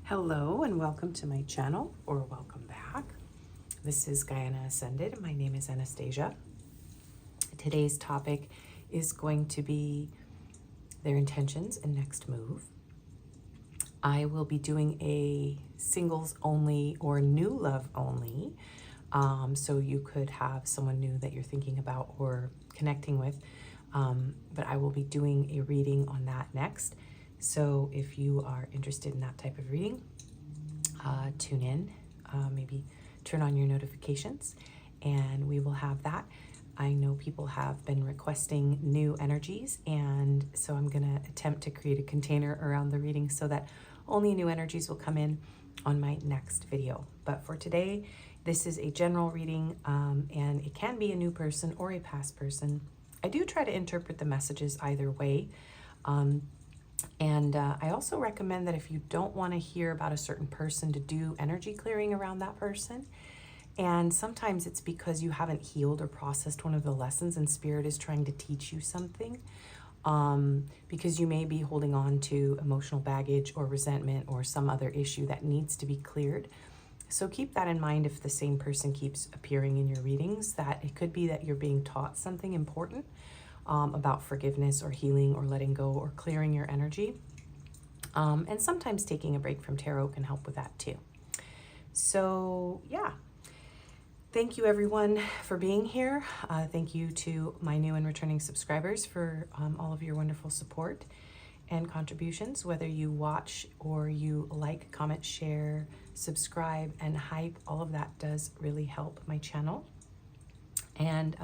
Hello and welcome to my channel, or welcome back. This is Gaiana.ascended. My name is Anastasia. Today's topic is going to be their intentions and next move. I will be doing a singles only or new love only. So you could have someone new that you're thinking about or connecting with. But I will be doing a reading on that next. So if you are interested in that type of reading, tune in, maybe turn on your notifications, and we will have that. I know people have been requesting new energies, and so I'm going to attempt to create a container around the reading so that only new energies will come in on my next video. But for today, this is a general reading, and it can be a new person or a past person. I do try to interpret the messages either way. And I also recommend that if you don't want to hear about a certain person, to do energy clearing around that person. And sometimes it's because you haven't healed or processed one of the lessons and Spirit is trying to teach you something. Because you may be holding on to emotional baggage or resentment or some other issue that needs to be cleared. So keep that in mind if the same person keeps appearing in your readings, that it could be that you're being taught something important about forgiveness or healing or letting go or clearing your energy. And sometimes taking a break from tarot can help with that too. So yeah, thank you everyone for being here. Thank you to my new and returning subscribers for all of your wonderful support and contributions. Whether you watch or you like, comment, share, subscribe, and hype, all of that does really help my channel. And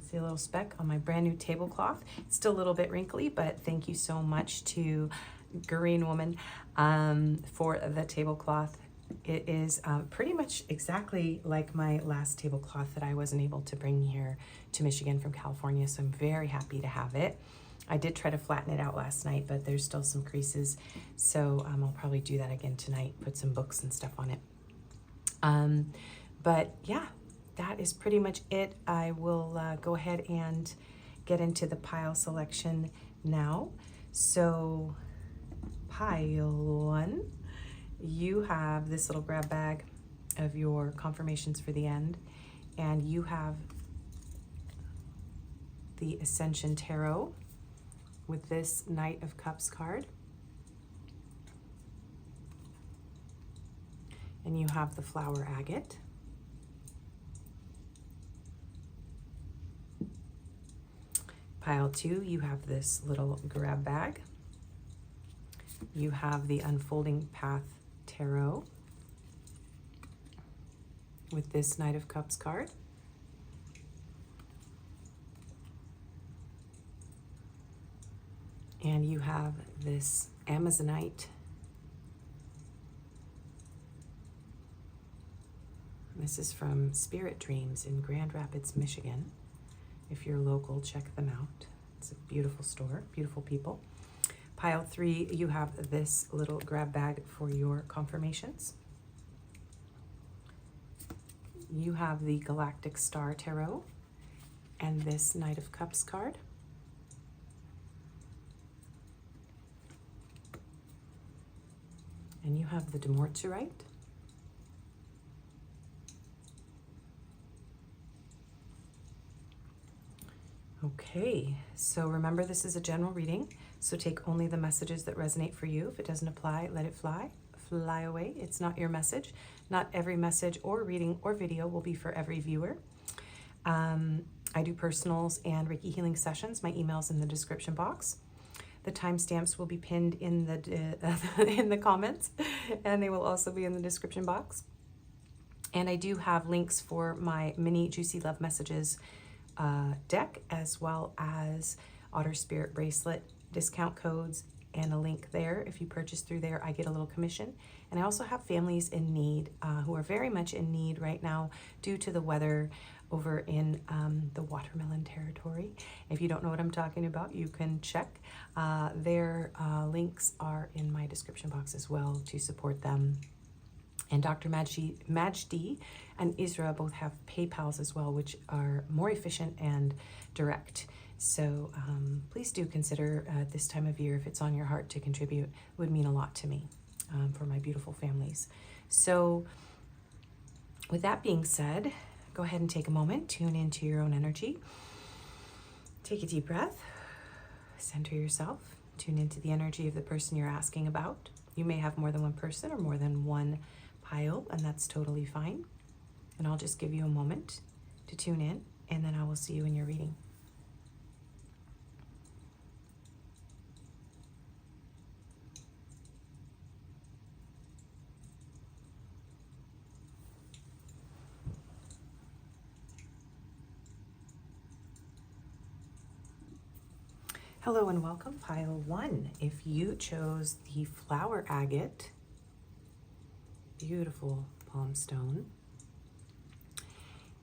see a little speck on my brand new tablecloth. It's still a little bit wrinkly, but thank you so much to Green Woman for the tablecloth. It is pretty much exactly like my last tablecloth that I wasn't able to bring here to Michigan from California, so I'm very happy to have it. I did try to flatten it out last night, but there's still some creases, so I'll probably do that again tonight, put some books and stuff on it. But yeah, that is pretty much it. I will go ahead and get into the pile selection now. So pile 1, you have this little grab bag of your confirmations for the end, and you have the Ascension Tarot with this Knight of Cups card, and you have the Flower Agate. Pile 2, you have this little grab bag. You have the Unfolding Path Tarot with this Knight of Cups card. And you have this Amazonite. This is from Spirit Dreams in Grand Rapids, Michigan. If you're local, check them out. It's a beautiful store, beautiful people. Pile 3, you have this little grab bag for your confirmations. You have the Galactic Star Tarot and this Knight of Cups card. And you have the Dumortierite. Okay, so remember, this is a general reading, so take only the messages that resonate for you. If it doesn't apply, let it fly away. It's not your message. Not every message or reading or video will be for every viewer. I do personals and Reiki healing sessions. My email's in the description box. The timestamps will be pinned in the in the comments, and they will also be in the description box. And I do have links for my mini Juicy Love Messages deck, as well as Otter Spirit bracelet discount codes, and a link there. If you purchase through there, I get a little commission. And I also have families in need who are very much in need right now due to the weather over in the watermelon territory. If you don't know what I'm talking about, you can check. Their links are in my description box as well to support them. And Dr. Majdi and Isra both have PayPals as well, which are more efficient and direct. So please do consider this time of year, if it's on your heart to contribute, it would mean a lot to me. for my beautiful families. So with that being said, go ahead and take a moment, tune into your own energy. Take a deep breath, center yourself, tune into the energy of the person you're asking about. You may have more than one person or more than one pile, and that's totally fine. And I'll just give you a moment to tune in, and then I will see you in your reading. Hello and welcome, pile 1. If you chose the Flower Agate, beautiful palm stone,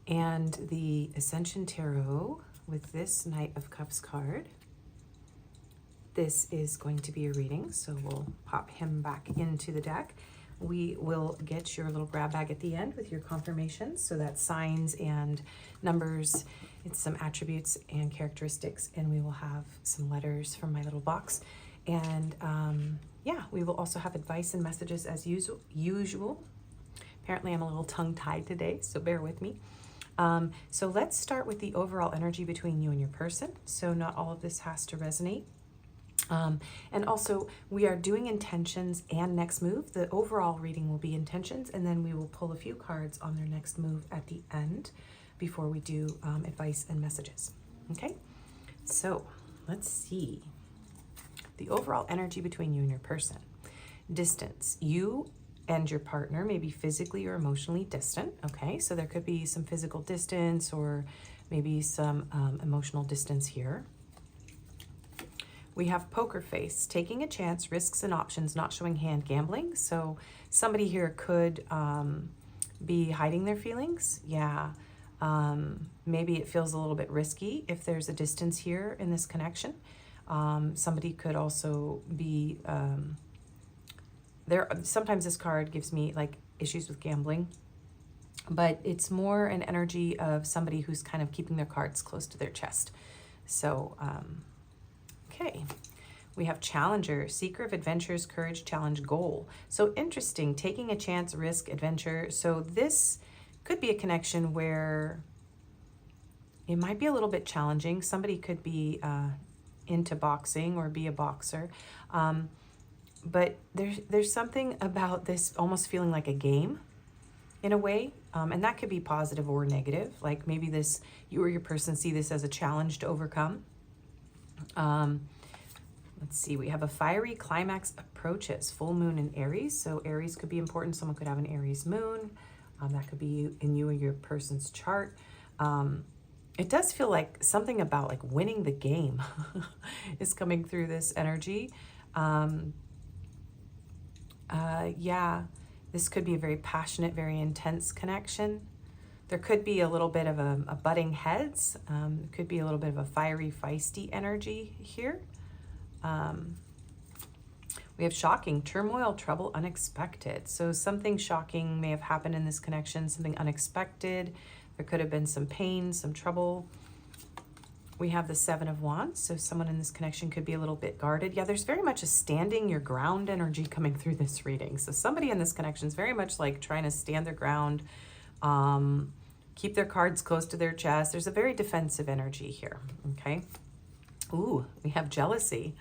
and the Ascension Tarot with this Knight of Cups card, this is going to be a reading, so we'll pop him back into the deck. We will get your little grab bag at the end with your confirmations, so that's signs and numbers. It's some attributes and characteristics, and we will have some letters from my little box. And yeah, we will also have advice and messages as usual. Apparently I'm a little tongue-tied today, so bear with me. So let's start with the overall energy between you and your person. So not all of this has to resonate. And also we are doing intentions and next move. The overall reading will be intentions, and then we will pull a few cards on their next move at the end before we do advice and messages. Okay, so let's see the overall energy between you and your person. Distance. You and your partner may be physically or emotionally distant. Okay, so there could be some physical distance or maybe some emotional distance here. We have poker face, taking a chance, risks and options, not showing hand, gambling. So somebody here could be hiding their feelings. Yeah, maybe it feels a little bit risky if there's a distance here in this connection. Somebody could also be, sometimes this card gives me like issues with gambling, but it's more an energy of somebody who's kind of keeping their cards close to their chest. So, okay, we have challenger, seeker of adventures, courage, challenge, goal. So interesting, taking a chance, risk, adventure. So this could be a connection where it might be a little bit challenging. Somebody could be into boxing or be a boxer. But there's something about this almost feeling like a game in a way. And that could be positive or negative. Like maybe this, you or your person see this as a challenge to overcome. Let's see, we have a fiery climax approaches, full moon in Aries. So Aries could be important. Someone could have an Aries moon. That could be in you or your person's chart. It does feel like something about like winning the game is coming through this energy. Yeah, this could be a very passionate, very intense connection. There could be a little bit of a butting heads. It could be a little bit of a fiery, feisty energy here. We have shocking, turmoil, trouble, unexpected. So something shocking may have happened in this connection, something unexpected. There could have been some pain, some trouble. We have the Seven of Wands. So someone in this connection could be a little bit guarded. Yeah, there's very much a standing your ground energy coming through this reading. So somebody in this connection is very much like trying to stand their ground, keep their cards close to their chest. There's a very defensive energy here, okay? Ooh, we have jealousy.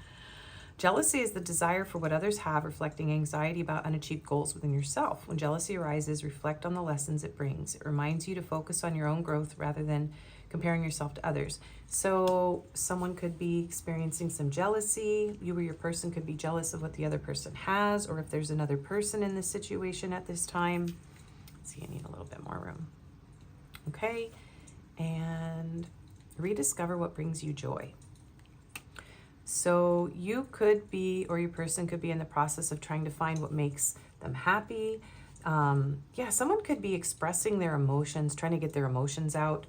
Jealousy is the desire for what others have, reflecting anxiety about unachieved goals within yourself. When jealousy arises, reflect on the lessons it brings. It reminds you to focus on your own growth rather than comparing yourself to others. So someone could be experiencing some jealousy. You or your person could be jealous of what the other person has, or if there's another person in this situation at this time. Let's see, I need a little bit more room. Okay, and rediscover what brings you joy. So you could be, or your person could be in the process of trying to find what makes them happy. Yeah, someone could be expressing their emotions, trying to get their emotions out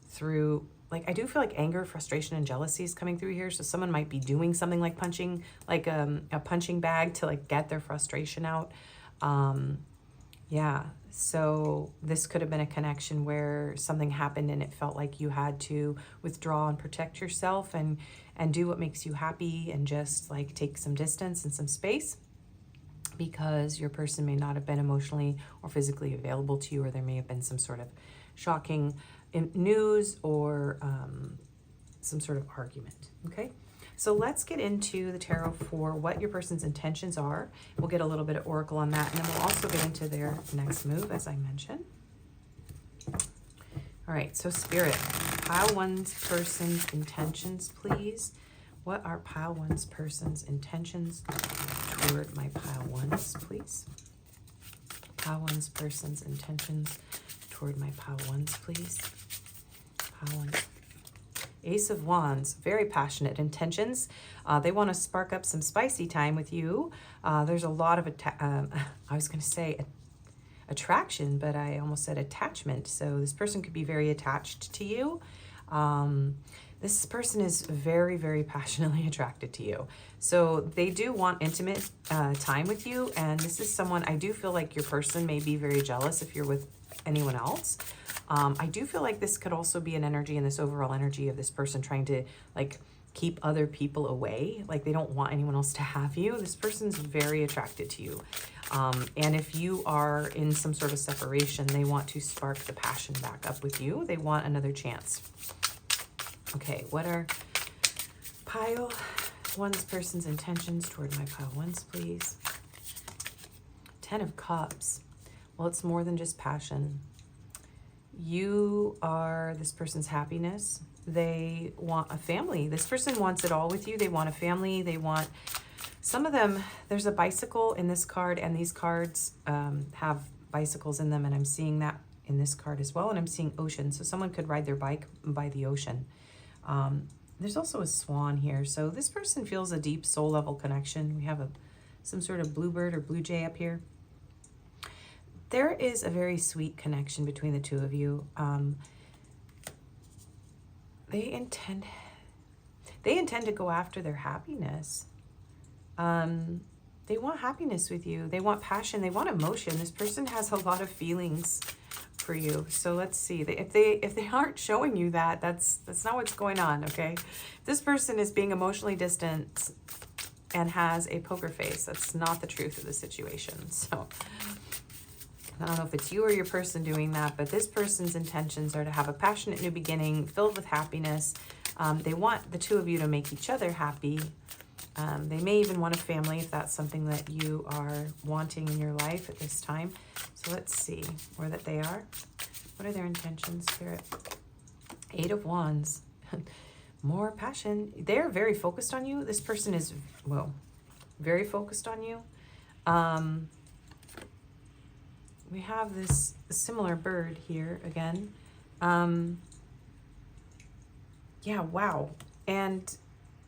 through, like, I do feel like anger, frustration, and jealousy is coming through here. So someone might be doing something like punching, like a punching bag to like get their frustration out. Yeah, so this could have been a connection where something happened and it felt like you had to withdraw and protect yourself and do what makes you happy and just like take some distance and some space. because your person may not have been emotionally or physically available to you, or there may have been some sort of shocking news or some sort of argument, okay? So let's get into the tarot for what your person's intentions are. We'll get a little bit of oracle on that, and then we'll also get into their next move, as I mentioned. All right, so Spirit, pile one's person's intentions, please. What are pile one's person's intentions toward my pile ones, please? Pile one's person's intentions toward my pile ones, please. Pile one's. Ace of Wands, very passionate intentions. They want to spark up some spicy time with you. There's a lot of, I was going to say attraction, but I almost said attachment. So this person could be very attached to you. This person is very, very passionately attracted to you. So they do want intimate time with you. And this is someone, I do feel like your person may be very jealous if you're with anyone else. I do feel like this could also be an energy, and this overall energy of this person trying to like keep other people away. Like they don't want anyone else to have you. This person's very attracted to you. And if you are in some sort of separation, they want to spark the passion back up with you. They want another chance. Okay, what are pile one's person's intentions toward my pile ones, please? 10 of Cups. Well, it's more than just passion. You are this person's happiness. They want a family. This person wants it all with you. They want a family. They want, some of them, there's a bicycle in this card, and these cards have bicycles in them, and I'm seeing that in this card as well, and I'm seeing ocean. So someone could ride their bike by the ocean. There's also a swan here. So this person feels a deep soul level connection. We have some sort of bluebird or blue jay up here. There is a very sweet connection between the two of you. They intend to go after their happiness. They want happiness with you. They want passion. They want emotion. This person has a lot of feelings for you. So let's see. If they aren't showing you that, that's not what's going on, okay? If this person is being emotionally distant and has a poker face, that's not the truth of the situation. So I don't know if it's you or your person doing that, but this person's intentions are to have a passionate new beginning filled with happiness. They want the two of you to make each other happy. They may even want a family if that's something that you are wanting in your life at this time. So let's see where that they are. What are their intentions, Spirit? 8 of Wands. More passion. They're very focused on you. This person is, well, very focused on you. We have this similar bird here again. Yeah, wow. And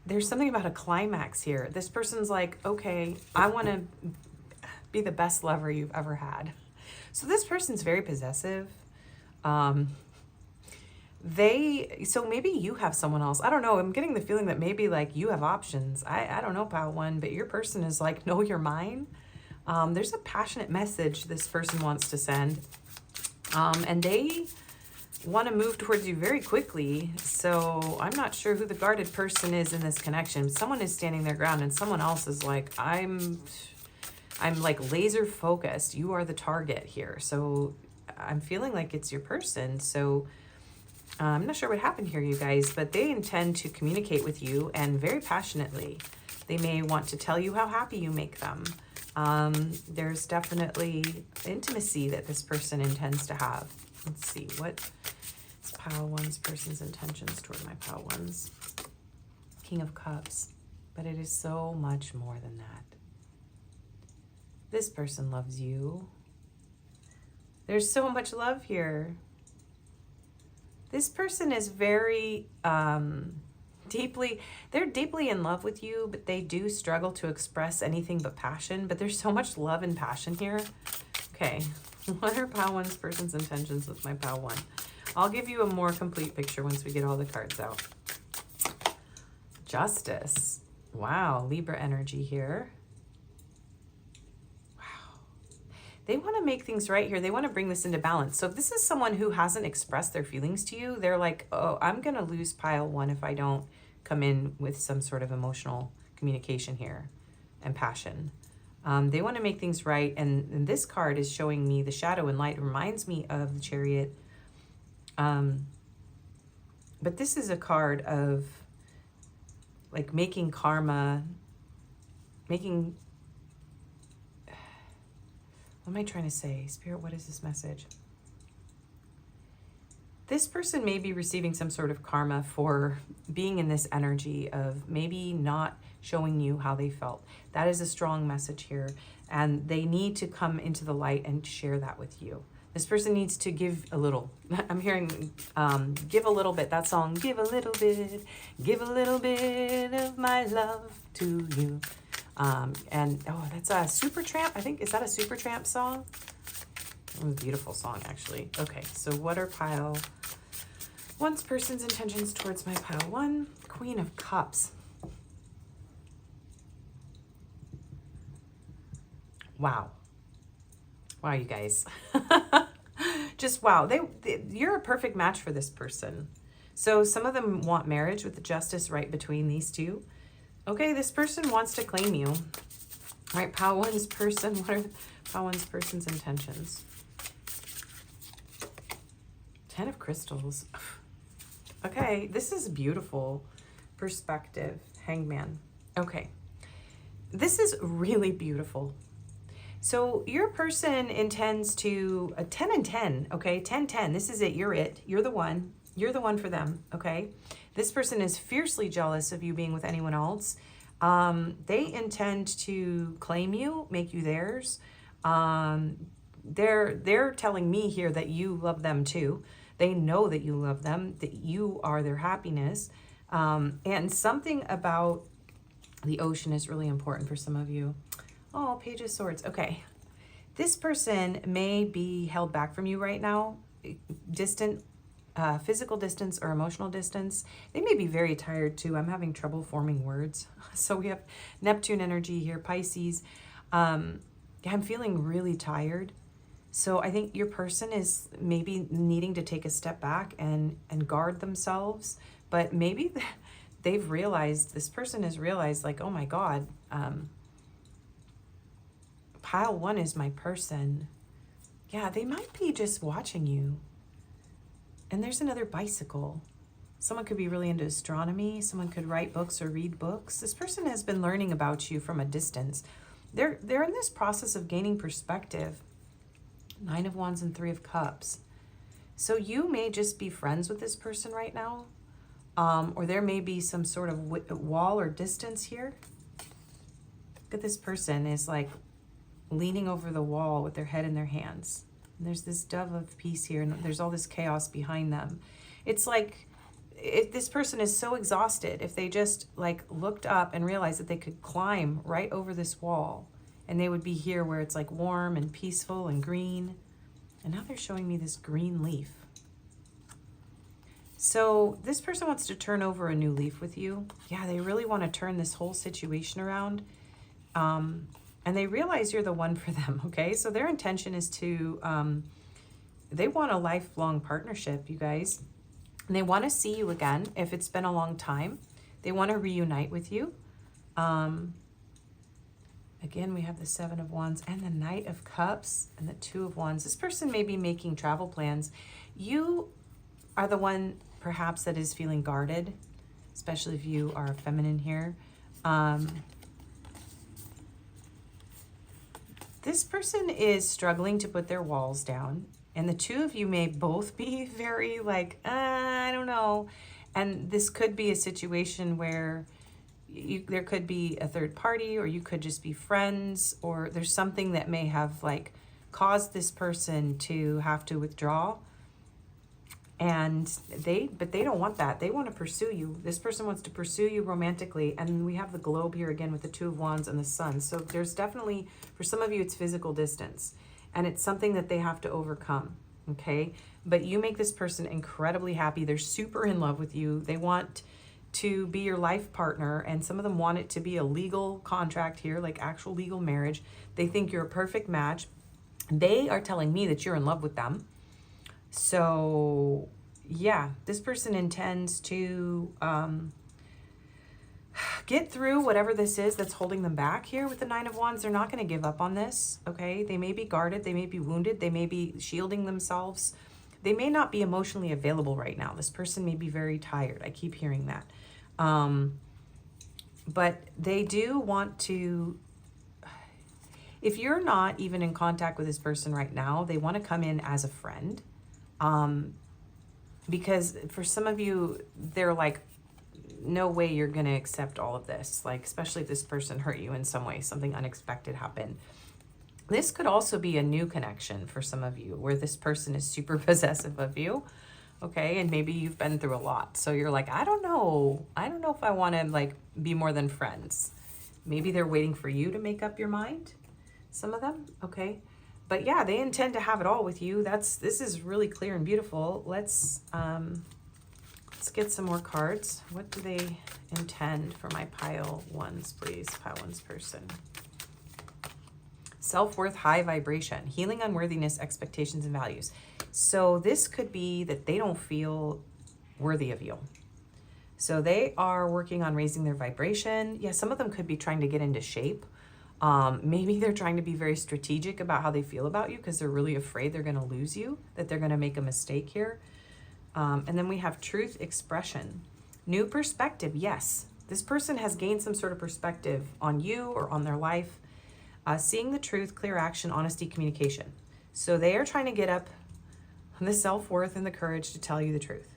there's something about a climax here. This person's like, okay, I want to be the best lover you've ever had. So this person's very possessive. So maybe you have someone else. I don't know. I'm getting the feeling that maybe like you have options. I don't know, pile one, but your person is like, no, you're mine. There's a passionate message this person wants to send. And they want to move towards you very quickly. So I'm not sure who the guarded person is in this connection. Someone is standing their ground, and someone else is like, I'm like laser focused. You are the target here. So I'm feeling like it's your person. So I'm not sure what happened here, you guys, but they intend to communicate with you, and very passionately. They may want to tell you how happy you make them. There's definitely intimacy that this person intends to have. Let's see, what is pile one's person's intentions toward my pile ones? King of Cups. But it is so much more than that. This person loves you. There's so much love here. This person is very they're deeply in love with you, but they do struggle to express anything but passion. But there's so much love and passion here. Okay, what are pile one's person's intentions with my pile one? I'll give you a more complete picture once we get all the cards out. Justice. Wow, Libra energy here. They want to make things right here. They want to bring this into balance. So if this is someone who hasn't expressed their feelings to you, they're like, oh, I'm going to lose pile one if I don't come in with some sort of emotional communication here and passion. They want to make things right. And this card is showing me the shadow and light. It reminds me of the Chariot. But this is a card of like making karma, what am I trying to say? Spirit, what is this message? This person may be receiving some sort of karma for being in this energy of maybe not showing you how they felt. That is a strong message here. And they need to come into the light and share that with you. This person needs to give a little. I'm hearing give a little bit. That song, give a little bit of my love to you. And oh, that's a Supertramp. I think, is that a Supertramp song? Oh, beautiful song, actually. Okay, so what are pile one's person's intentions towards my pile one? Queen of Cups. Wow. Wow, you guys. Just wow. You're a perfect match for this person. So some of them want marriage with the justice right between these two. Okay, this person wants to claim you. All right, pile one's person. What are pile one's person's intentions? 10 of Crystals. Okay, this is beautiful perspective. Hangman. Okay, this is really beautiful. So your person intends to, 10 and 10, okay? 10, 10, this is it, you're it. You're the one for them, okay? This person is fiercely jealous of you being with anyone else. They intend to claim you, make you theirs. They're telling me here that you love them too. They know that you love them, that you are their happiness. And something about the ocean is really important for some of you. Oh, Page of Swords. Okay. This person may be held back from you right now. Distant, physical distance or emotional distance. They may be very tired too. I'm having trouble forming words. So we have Neptune energy here, Pisces. I'm feeling really tired. So I think your person is maybe needing to take a step back and guard themselves. But maybe they've realized, this person has realized like, oh my God, pile one is my person. Yeah, they might be just watching you. And there's another bicycle. Someone could be really into astronomy. Someone could write books or read books. This person has been learning about you from a distance. They're in this process of gaining perspective. 9 of Wands and 3 of Cups. So you may just be friends with this person right now. Or there may be some sort of wall or distance here. Look at this person is like leaning over the wall with their head in their hands. And there's this dove of peace here, and there's all this chaos behind them. It's like if this person is so exhausted, if they just like looked up and realized that they could climb right over this wall, and they would be here where it's like warm and peaceful and green. And now they're showing me this green leaf. So this person wants to turn over a new leaf with you. Yeah, they really want to turn this whole situation around. And they realize you're the one for them, okay? So their intention is to, they want a lifelong partnership, you guys. And they want to see you again if it's been a long time. They want to reunite with you. Again, we have the 7 of Wands and the Knight of Cups and the 2 of Wands. This person may be making travel plans. You are the one, perhaps, that is feeling guarded, especially if you are feminine here. This person is struggling to put their walls down, and the two of you may both be very like, I don't know. And this could be a situation where there could be a third party, or you could just be friends, or there's something that may have like caused this person to have to withdraw. And but they don't want that. They want to pursue you. This person wants to pursue you romantically. And we have the globe here again with the 2 of Wands and the Sun. So there's definitely, for some of you, it's physical distance. And it's something that they have to overcome, okay? But you make this person incredibly happy. They're super in love with you. They want to be your life partner. And some of them want it to be a legal contract here, like actual legal marriage. They think you're a perfect match. They are telling me that you're in love with them. So, yeah, this person intends to get through whatever this is that's holding them back here with the Nine of Wands. They're not going to give up on this, okay? They may be guarded, they may be wounded, they may be shielding themselves. They may not be emotionally available right now. This person may be very tired. I keep hearing that. But they do want to, if you're not even in contact with this person right now, they want to come in as a friend. Because for some of you, they're like, no way you're going to accept all of this. Like, especially if this person hurt you in some way, something unexpected happened. This could also be a new connection for some of you where this person is super possessive of you. Okay. And maybe you've been through a lot. So you're like, I don't know if I want to like be more than friends. Maybe they're waiting for you to make up your mind. Some of them. Okay. But yeah, they intend to have it all with you. This is really clear and beautiful. Let's get some more cards. What do they intend for my pile ones, please? Pile ones person. Self-worth, high vibration, healing unworthiness, expectations, and values. So this could be that they don't feel worthy of you. So they are working on raising their vibration. Yeah, some of them could be trying to get into shape. Maybe they're trying to be very strategic about how they feel about you because they're really afraid they're going to lose you, that they're going to make a mistake here. And then we have truth expression. New perspective, yes. This person has gained some sort of perspective on you or on their life. Seeing the truth, clear action, honesty, communication. So they are trying to get up the self-worth and the courage to tell you the truth.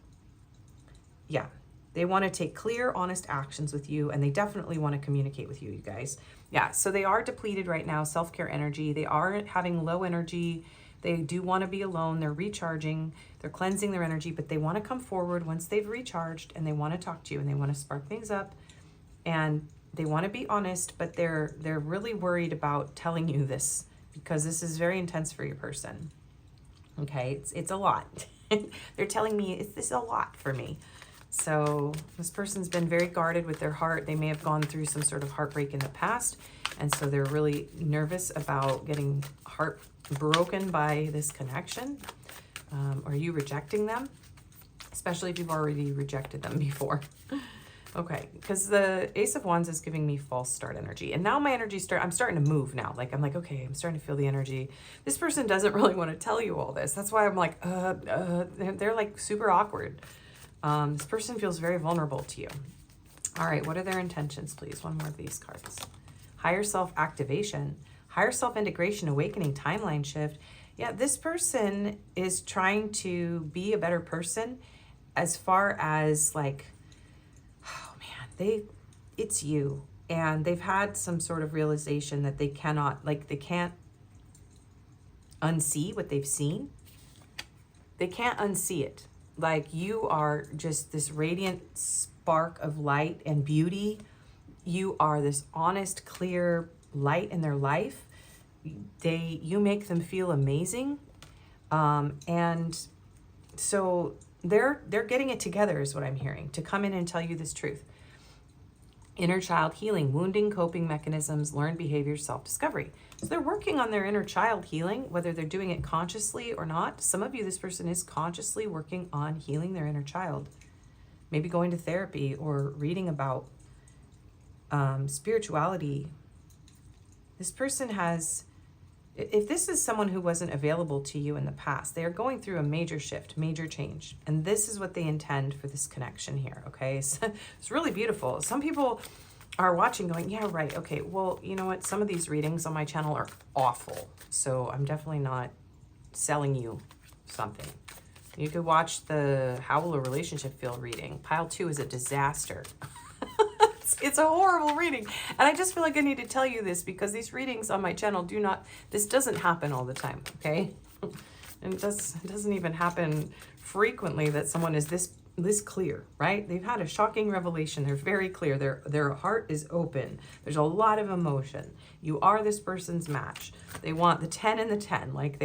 Yeah, they want to take clear, honest actions with you, and they definitely want to communicate with you, you guys. Yeah, so they are depleted right now, self-care energy. They are having low energy. They do want to be alone. They're recharging. They're cleansing their energy, but they want to come forward once they've recharged, and they want to talk to you, and they want to spark things up, and they want to be honest, but they're really worried about telling you this because this is very intense for your person. Okay, it's a lot. They're telling me this is a lot for me. So this person's been very guarded with their heart. They may have gone through some sort of heartbreak in the past, and so they're really nervous about getting heartbroken by this connection. Or you rejecting them, especially if you've already rejected them before. Okay, because the Ace of Wands is giving me false start energy. And now my energy I'm starting to move now. Like, I'm like, okay, I'm starting to feel the energy. This person doesn't really want to tell you all this. That's why I'm like, they're like super awkward. This person feels very vulnerable to you. All right, what are their intentions, please? One more of these cards. Higher self activation, higher self integration, awakening, timeline shift. Yeah, this person is trying to be a better person as far as like, it's you, and they've had some sort of realization that they can't unsee what they've seen. They can't unsee it. Like, you are just this radiant spark of light and beauty. You are this honest, clear light in their life. You make them feel amazing. And so they're getting it together is what I'm hearing, to come in and tell you this truth. Inner child healing, wounding, coping mechanisms, learned behaviors, self-discovery. So they're working on their inner child healing, whether they're doing it consciously or not. Some of you, this person is consciously working on healing their inner child. Maybe going to therapy or reading about spirituality. This person has, if this is someone who wasn't available to you in the past, they are going through a major shift, major change. And this is what they intend for this connection here, okay? So it's really beautiful. Some people are watching going, yeah, right, okay, well, you know what? Some of these readings on my channel are awful. So I'm definitely not selling you something. You could watch the How Will a Relationship Feel reading. Pile 2 is a disaster. It's a horrible reading. And I just feel like I need to tell you this because these readings on my channel this doesn't happen all the time, okay? And it doesn't even happen frequently that someone is this clear, right? They've had a shocking revelation. They're very clear. Their heart is open. There's a lot of emotion. You are this person's match. They want the 10 and the 10, like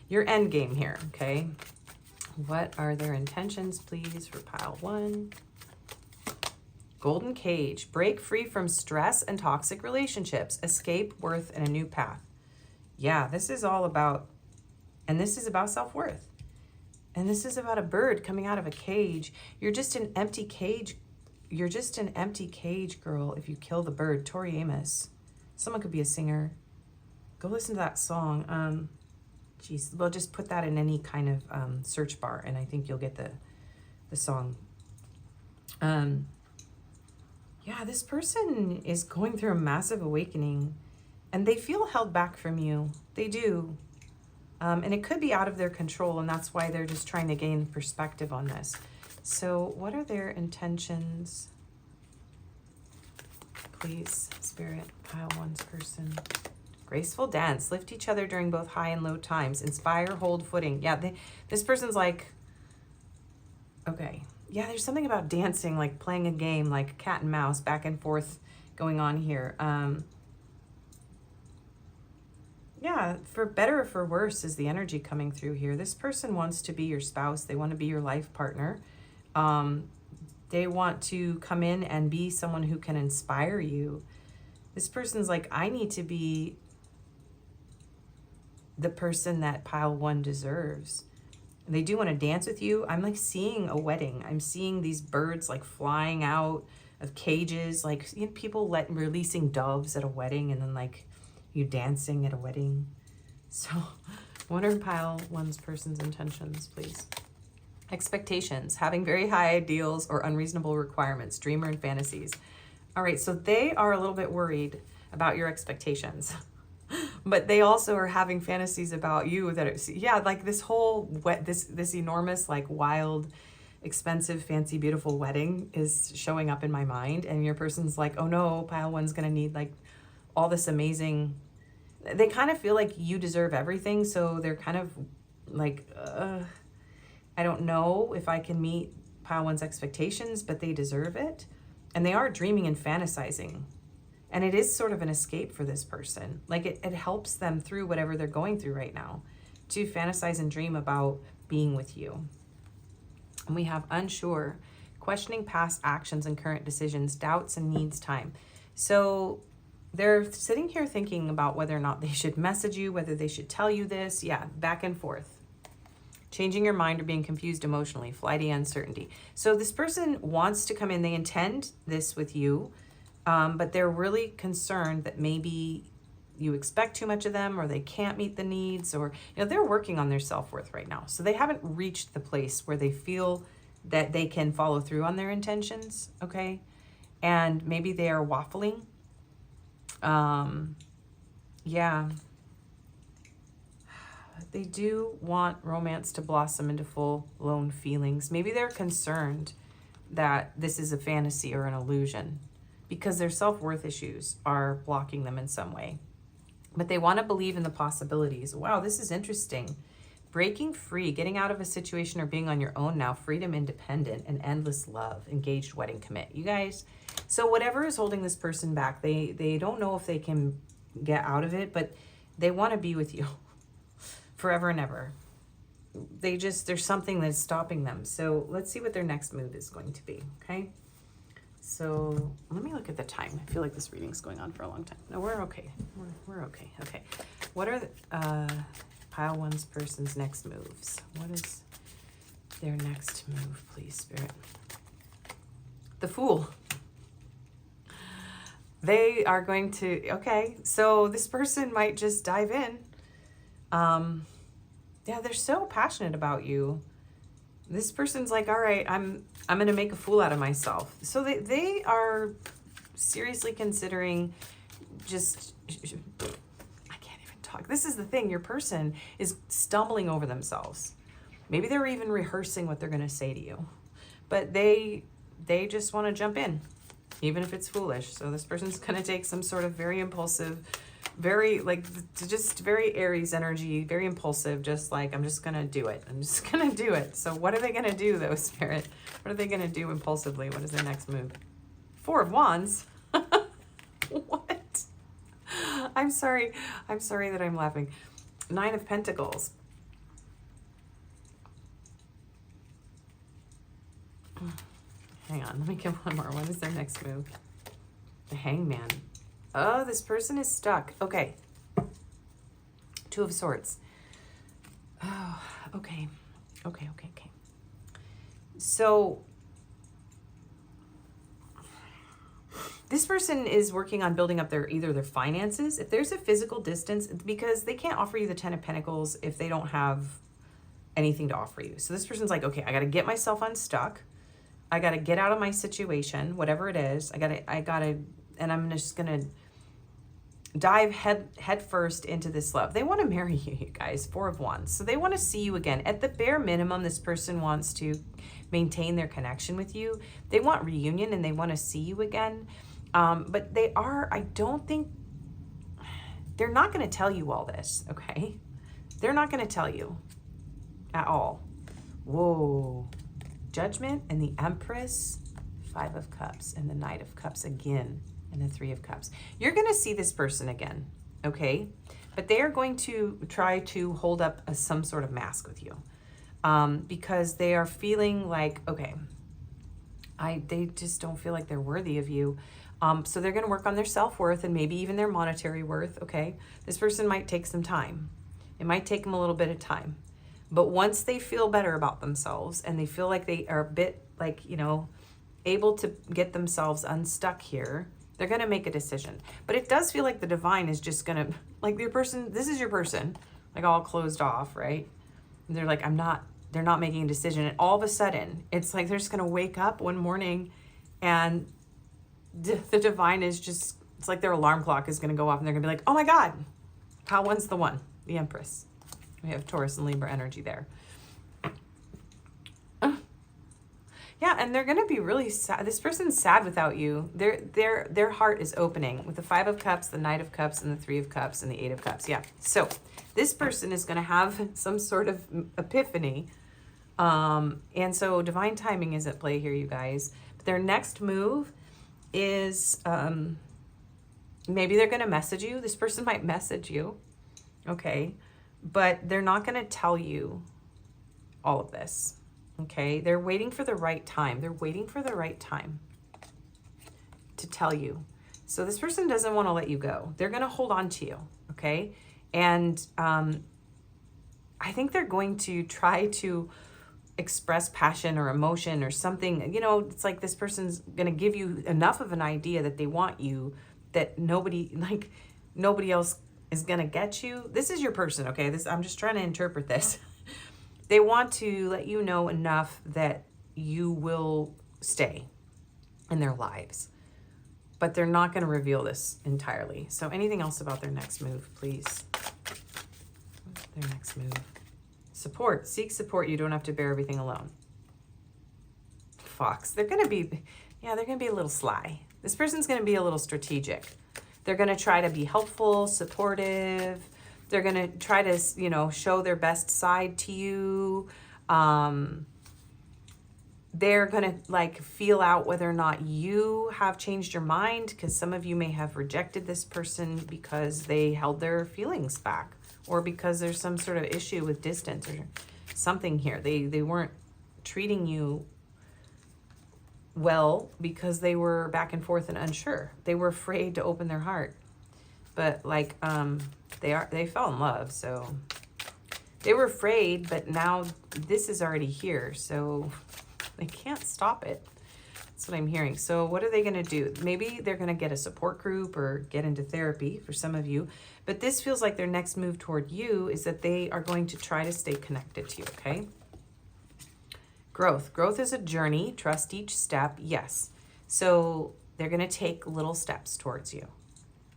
your end game here, okay? What are their intentions, please, for pile 1? Golden cage, break free from stress and toxic relationships, escape, worth, and a new path. Yeah, this is all about, and this is about self-worth. And this is about a bird coming out of a cage. You're just an empty cage you're just an empty cage, girl, if you kill the bird. Tori Amos. Someone could be a singer. Go listen to that song. Geez, well, just put that in any kind of search bar, and I think you'll get the song. Yeah, this person is going through a massive awakening, and they feel held back from you. They do. And it could be out of their control, and that's why they're just trying to gain perspective on this. So what are their intentions? Please, Spirit, pile one's person. Graceful dance. Lift each other during both high and low times. Inspire, hold footing. Yeah, this person's like, okay. Yeah, there's something about dancing, like playing a game, like cat and mouse, back and forth going on here. Yeah, for better or for worse is the energy coming through here. This person wants to be your spouse. They want to be your life partner. They want to come in and be someone who can inspire you. This person's like, I need to be the person that pile one deserves. They do want to dance with you. I'm like seeing a wedding. I'm seeing these birds like flying out of cages, like, you know, people releasing doves at a wedding, and then like you dancing at a wedding. So what are pile one's person's intentions, please? Expectations, having very high ideals or unreasonable requirements, dreamer and fantasies. All right, so they are a little bit worried about your expectations. But they also are having fantasies about you that it's, yeah, like this whole this enormous, like wild, expensive, fancy, beautiful wedding is showing up in my mind. And your person's like, oh no, pile one's gonna need like all this amazing, they kind of feel like you deserve everything. So they're kind of like, I don't know if I can meet pile one's expectations, but they deserve it. And they are dreaming and fantasizing. And it is sort of an escape for this person. Like it helps them through whatever they're going through right now to fantasize and dream about being with you. And we have unsure, questioning past actions and current decisions, doubts and needs time. So they're sitting here thinking about whether or not they should message you, whether they should tell you this. Yeah, back and forth. Changing your mind or being confused emotionally, flighty uncertainty. So this person wants to come in. They intend this with you. But they're really concerned that maybe you expect too much of them, or they can't meet the needs, or, you know, they're working on their self-worth right now. So they haven't reached the place where they feel that they can follow through on their intentions, okay? And maybe they are waffling. Yeah. They do want romance to blossom into full-blown feelings. Maybe they're concerned that this is a fantasy or an illusion, because their self-worth issues are blocking them in some way. But they want to believe in the possibilities. Wow, this is interesting. Breaking free, getting out of a situation or being on your own now, freedom, independent, and endless love, engaged, wedding, commit. You guys, so whatever is holding this person back, they don't know if they can get out of it, but they want to be with you forever and ever. There's something that's stopping them. So let's see what their next move is going to be, okay? So let me look at the time. I feel like this reading's going on for a long time. No, we're okay. We're okay. Okay. What are pile one's person's next moves? What is their next move, please, Spirit? The Fool. They are going to, okay, so this person might just dive in. Yeah, they're so passionate about you. This person's like, all right, I'm going to make a fool out of myself. So they are seriously considering just, I can't even talk. This is the thing. Your person is stumbling over themselves. Maybe they're even rehearsing what they're going to say to you. But they just want to jump in, even if it's foolish. So this person's going to take some sort of very impulsive, very Aries energy, very impulsive, just like, I'm just gonna do it. I'm just gonna do it. So what are they gonna do though, Spirit? What are they gonna do impulsively? What is their next move? 4 of Wands. What? I'm sorry that I'm laughing. 9 of Pentacles. Hang on, let me get one more. What is their next move? The Hangman. Oh, this person is stuck. Okay. 2 of Swords. Oh, okay. Okay. So This person is working on building up either their finances. If there's a physical distance, because they can't offer you the 10 of Pentacles if they don't have anything to offer you. So this person's like, okay, I got to get myself unstuck. I got to get out of my situation, whatever it is. I got to, and I'm just going to dive head first into this love. They want to marry you, you guys, 4 of Wands. So they want to see you again. At the bare minimum, this person wants to maintain their connection with you. They want reunion and they want to see you again. But I don't think, they're not going to tell you all this, okay? They're not going to tell you at all. Whoa. Judgment and the Empress, 5 of Cups, and the Knight of Cups again, and the 3 of Cups. You're going to see this person again, okay? But they are going to try to hold up some sort of mask with you because they are feeling like, okay, they just don't feel like they're worthy of you. So they're going to work on their self-worth and maybe even their monetary worth, okay? This person might take some time. It might take them a little bit of time. But once they feel better about themselves and they feel like they are a bit like, you know, able to get themselves unstuck here, they're going to make a decision. But it does feel like the divine is just going to, like your person, this is your person, like all closed off, right? And they're like, they're not making a decision. And all of a sudden, it's like they're just going to wake up one morning and the divine is just, it's like their alarm clock is going to go off and they're going to be like, oh my God, how one's the one? The Empress. We have Taurus and Libra energy there. Yeah, and they're going to be really sad. This person's sad without you. Their heart is opening with the 5 of Cups, the Knight of Cups, and the 3 of Cups, and the 8 of Cups. Yeah, so this person is going to have some sort of epiphany. And so divine timing is at play here, you guys. But their next move is maybe they're going to message you. This person might message you, okay? But they're not going to tell you all of this, okay? They're waiting for the right time. They're waiting for the right time to tell you. So this person doesn't want to let you go. They're going to hold on to you, okay? And I think they're going to try to express passion or emotion or something. You know, it's like this person's going to give you enough of an idea that they want you, that nobody else is going to get you. This is your person, okay? I'm just trying to interpret this. They want to let you know enough that you will stay in their lives, but they're not going to reveal this entirely. So anything else about their next move, please? Their next move. Support. Seek support. You don't have to bear everything alone. Fox. They're going to be a little sly. This person's going to be a little strategic. They're going to try to be helpful, supportive. They're going to try to, you know, show their best side to you. They're going to like feel out whether or not you have changed your mind, because some of you may have rejected this person because they held their feelings back, or because there's some sort of issue with distance or something here. They weren't treating you well because they were back and forth and unsure. They were afraid to open their heart. But like they fell in love, so they were afraid, but now this is already here, so they can't stop it. That's what I'm hearing. So what are they going to do? Maybe they're going to get a support group or get into therapy for some of you. But this feels like their next move toward you is that they are going to try to stay connected to you, okay? Growth. Growth is a journey. Trust each step. Yes. So they're going to take little steps towards you.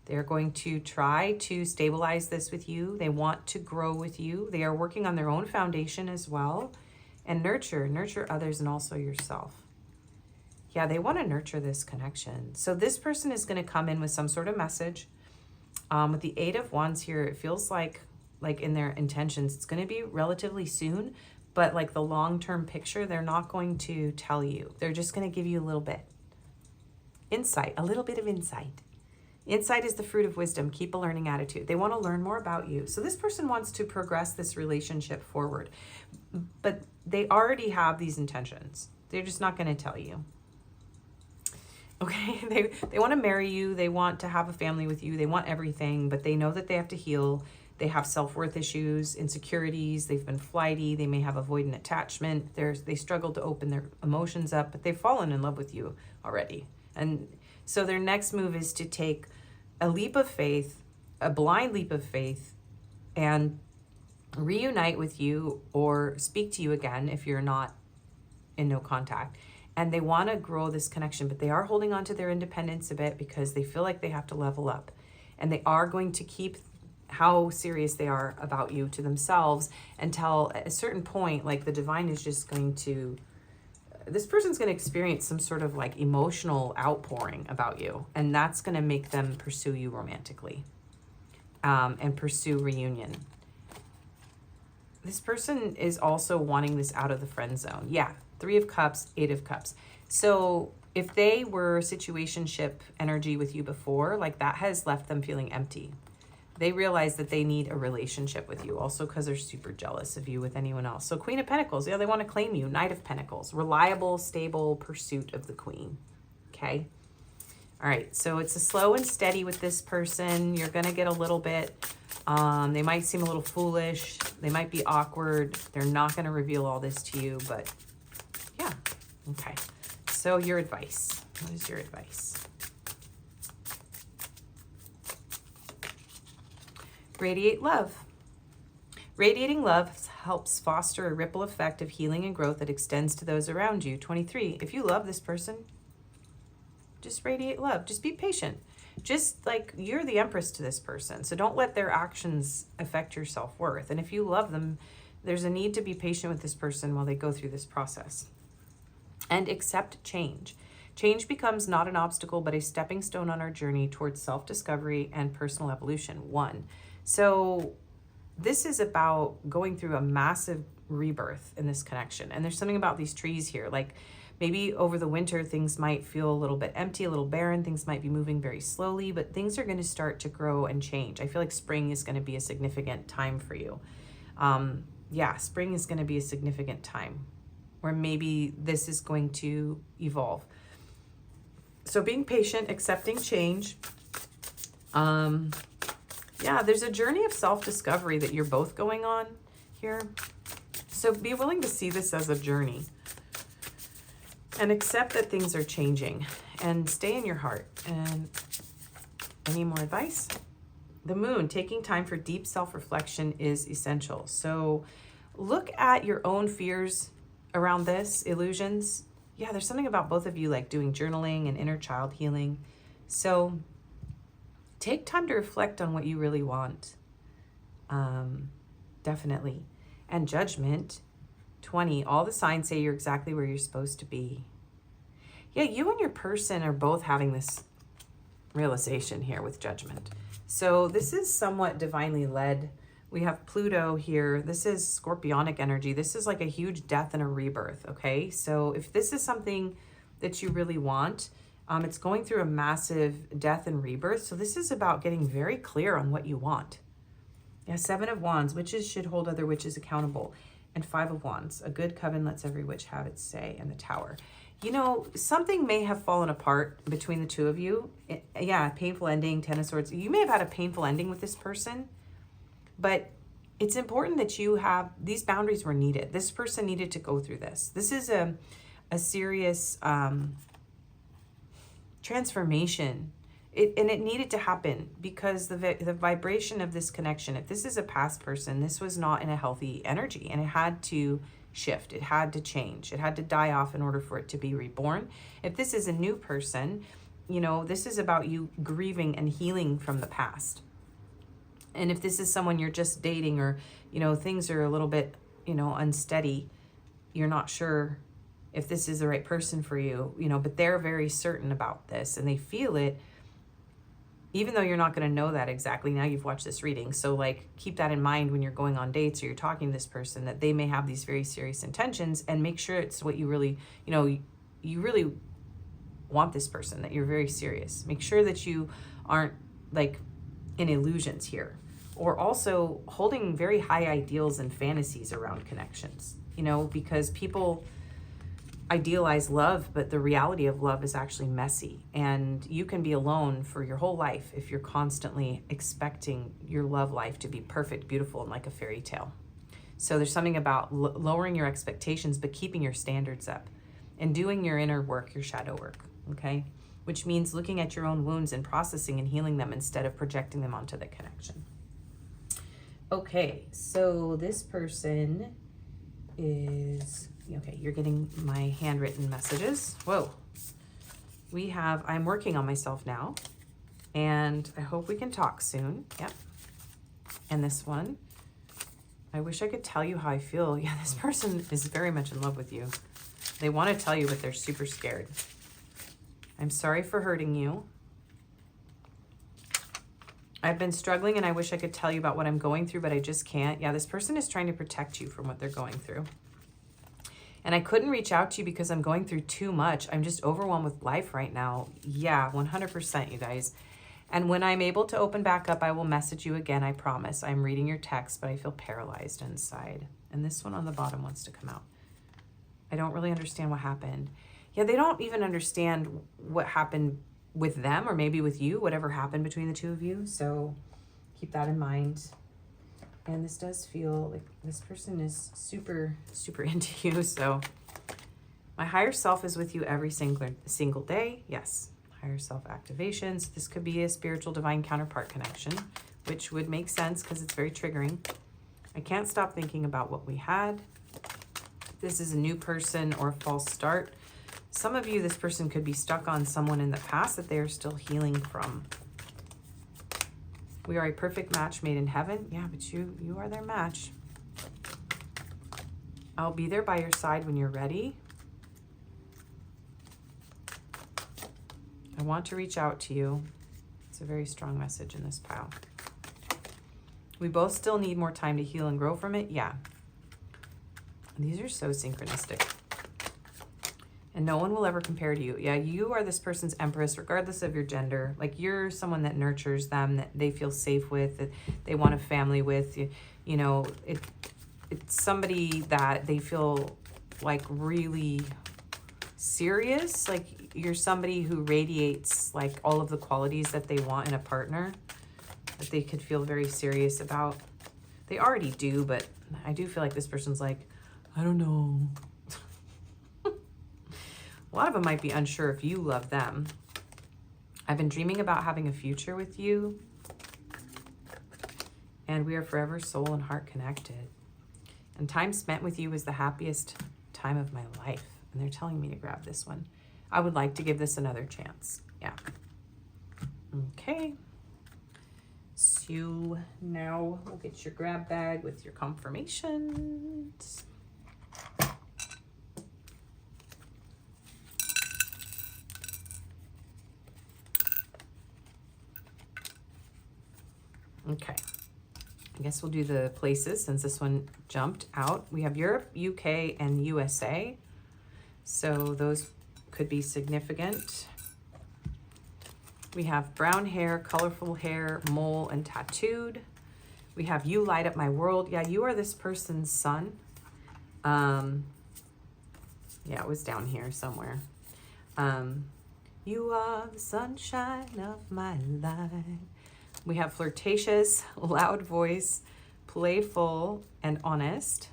They're going to try to stabilize this with you. They want to grow with you. They are working on their own foundation as well. And nurture others and also yourself. Yeah, they want to nurture this connection. So this person is going to come in with some sort of message. With the 8 of Wands here, it feels like in their intentions, it's going to be relatively soon. But like the long-term picture, they're not going to tell you. They're just going to give you a little bit. Insight, a little bit of insight. Insight is the fruit of wisdom. Keep a learning attitude. They want to learn more about you. So this person wants to progress this relationship forward. But they already have these intentions. They're just not going to tell you. Okay? They want to marry you. They want to have a family with you. They want everything. But they know that they have to heal. They have self-worth issues, insecurities. They've been flighty. They may have avoidant attachment. They struggle to open their emotions up. But they've fallen in love with you already. And So their next move is to take a leap of faith, a blind leap of faith, and reunite with you or speak to you again if you're not in no contact. And they want to grow this connection, but they are holding on to their independence a bit because they feel like they have to level up. And they are going to keep how serious they are about you to themselves until at a certain point, like the divine is just going to, this person's going to experience some sort of like emotional outpouring about you. And that's going to make them pursue you romantically and pursue reunion. This person is also wanting this out of the friend zone. Yeah, 3 of Cups, 8 of Cups. So if they were situationship energy with you before, like that has left them feeling empty. They realize that they need a relationship with you, also because they're super jealous of you with anyone else. So Queen of Pentacles, yeah, they want to claim you. Knight of Pentacles, reliable, stable pursuit of the Queen. Okay. All right, so it's a slow and steady with this person. You're going to get a little bit, they might seem a little foolish. They might be awkward. They're not going to reveal all this to you, but yeah. Okay. So your advice. What is your advice? Radiate love. Radiating love helps foster a ripple effect of healing and growth that extends to those around you. 23. If you love this person, just radiate love. Just be patient. Just like you're the empress to this person. So don't let their actions affect your self-worth. And if you love them, there's a need to be patient with this person while they go through this process. And accept change. Change becomes not an obstacle, but a stepping stone on our journey towards self-discovery and personal evolution. 1. So this is about going through a massive rebirth in this connection. And there's something about these trees here. Like maybe over the winter, things might feel a little bit empty, a little barren. Things might be moving very slowly, but things are going to start to grow and change. I feel like spring is going to be a significant time for you. Yeah, spring is going to be a significant time where maybe this is going to evolve. So being patient, accepting change. Yeah, there's a journey of self-discovery that you're both going on here. So be willing to see this as a journey and accept that things are changing and stay in your heart. And any more advice? The moon, taking time for deep self-reflection is essential. So look at your own fears around this, illusions. Yeah, there's something about both of you like doing journaling and inner child healing. So take time to reflect on what you really want. Definitely. And judgment, 20. All the signs say you're exactly where you're supposed to be. Yeah, you and your person are both having this realization here with judgment. So this is somewhat divinely led. We have Pluto here. This is scorpionic energy. This is like a huge death and a rebirth, okay? So if this is something that you really want, it's going through a massive death and rebirth. So this is about getting very clear on what you want. Yeah, 7 of Wands. Witches should hold other witches accountable. And 5 of Wands. A good coven lets every witch have its say. And the Tower. You know, something may have fallen apart between the two of you. Yeah, painful ending, 10 of Swords. You may have had a painful ending with this person. But it's important that you have, these boundaries were needed. This person needed to go through this. This is a serious transformation. And it needed to happen because the vibration of this connection, if this is a past person, this was not in a healthy energy and it had to shift. It had to change. It had to die off in order for it to be reborn. If this is a new person, you know, this is about you grieving and healing from the past. And if this is someone you're just dating or, you know, things are a little bit, you know, unsteady, you're not sure if this is the right person for you, you know, but they're very certain about this and they feel it, even though you're not going to know that exactly. Now you've watched this reading. So like, keep that in mind when you're going on dates or you're talking to this person, that they may have these very serious intentions, and make sure it's what you really, you know, you really want this person, that you're very serious. Make sure that you aren't like in illusions here, or also holding very high ideals and fantasies around connections, you know, because people idealize love, but the reality of love is actually messy, and you can be alone for your whole life if you're constantly expecting your love life to be perfect, beautiful, and like a fairy tale. So there's something about lowering your expectations, but keeping your standards up and doing your inner work, your shadow work, okay? which means looking at your own wounds and processing and healing them instead of projecting them onto the connection. Okay, so this person is, okay, you're getting my handwritten messages. Whoa. We have, I'm working on myself now, and I hope we can talk soon. Yep. And this one, I wish I could tell you how I feel. Yeah, this person is very much in love with you. They want to tell you, but they're super scared. I'm sorry for hurting you. I've been struggling and I wish I could tell you about what I'm going through, but I just can't. Yeah, this person is trying to protect you from what they're going through. And I couldn't reach out to you because I'm going through too much. I'm just overwhelmed with life right now. Yeah, 100%, you guys. And when I'm able to open back up, I will message you again, I promise. I'm reading your text, but I feel paralyzed inside. And this one on the bottom wants to come out. I don't really understand what happened. Yeah, they don't even understand what happened with them or maybe with you, whatever happened between the two of you. So keep that in mind. And this does feel like this person is super, super into you. So my higher self is with you every single day. Yes, higher self activations. This could be a spiritual divine counterpart connection, which would make sense because it's very triggering. I can't stop thinking about what we had. This is a new person or a false start. Some of you, this person could be stuck on someone in the past that they are still healing from. We are a perfect match made in heaven. Yeah, but you are their match. I'll be there by your side when you're ready. I want to reach out to you. It's a very strong message in this pile. We both still need more time to heal and grow from it. Yeah. These are so synchronistic. And no one will ever compare to you. Yeah, you are this person's empress, regardless of your gender. Like, you're someone that nurtures them, that they feel safe with, that they want a family with. You know, it's somebody that they feel like really serious. Like, you're somebody who radiates like all of the qualities that they want in a partner, that they could feel very serious about. They already do, but I do feel like this person's like, I don't know. A lot of them might be unsure if you love them. I've been dreaming about having a future with you. And we are forever soul and heart connected. And time spent with you is the happiest time of my life. And they're telling me to grab this one. I would like to give this another chance. Yeah. Okay. So now we'll get your grab bag with your confirmations. Okay, I guess we'll do the places since this one jumped out. We have Europe, UK, and USA. So those could be significant. We have brown hair, colorful hair, mole, and tattooed. We have you light up my world. Yeah, you are this person's sun. Yeah, it was down here somewhere. You are the sunshine of my life. We have flirtatious, loud voice, playful, and honest.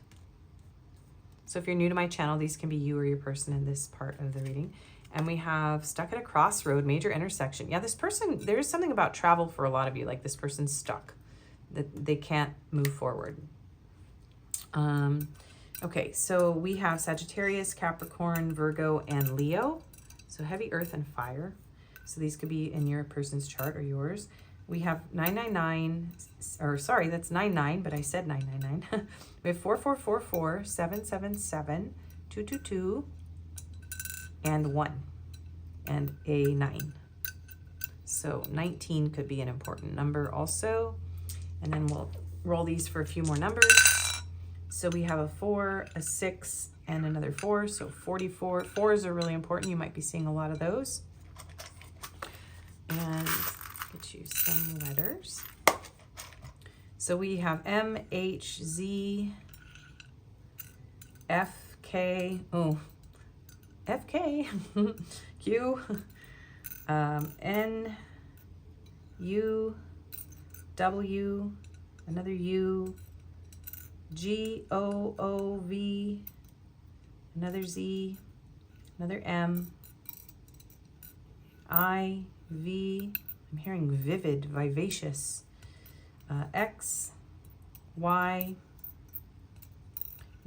So if you're new to my channel, these can be you or your person in this part of the reading. And we have stuck at a crossroad, major intersection. Yeah, this person, there's something about travel for a lot of you. Like, this person's stuck, that they can't move forward. Okay, so we have Sagittarius, Capricorn, Virgo, and Leo. So heavy earth and fire. So these could be in your person's chart or yours. We have 999, or sorry, that's 99, but I said 999. We have 4444, 777, 222, and 1, and a 9. So 19 could be an important number also. And then we'll roll these for a few more numbers. So we have a 4, a 6, and another 4. So 44. 4s are really important. You might be seeing a lot of those. And get you some letters. So we have M, H, Z, F, K, F, K, Q, N, U, W, another U, G, O, O, V, another Z, another M, I'm hearing vivid, vivacious. X, Y,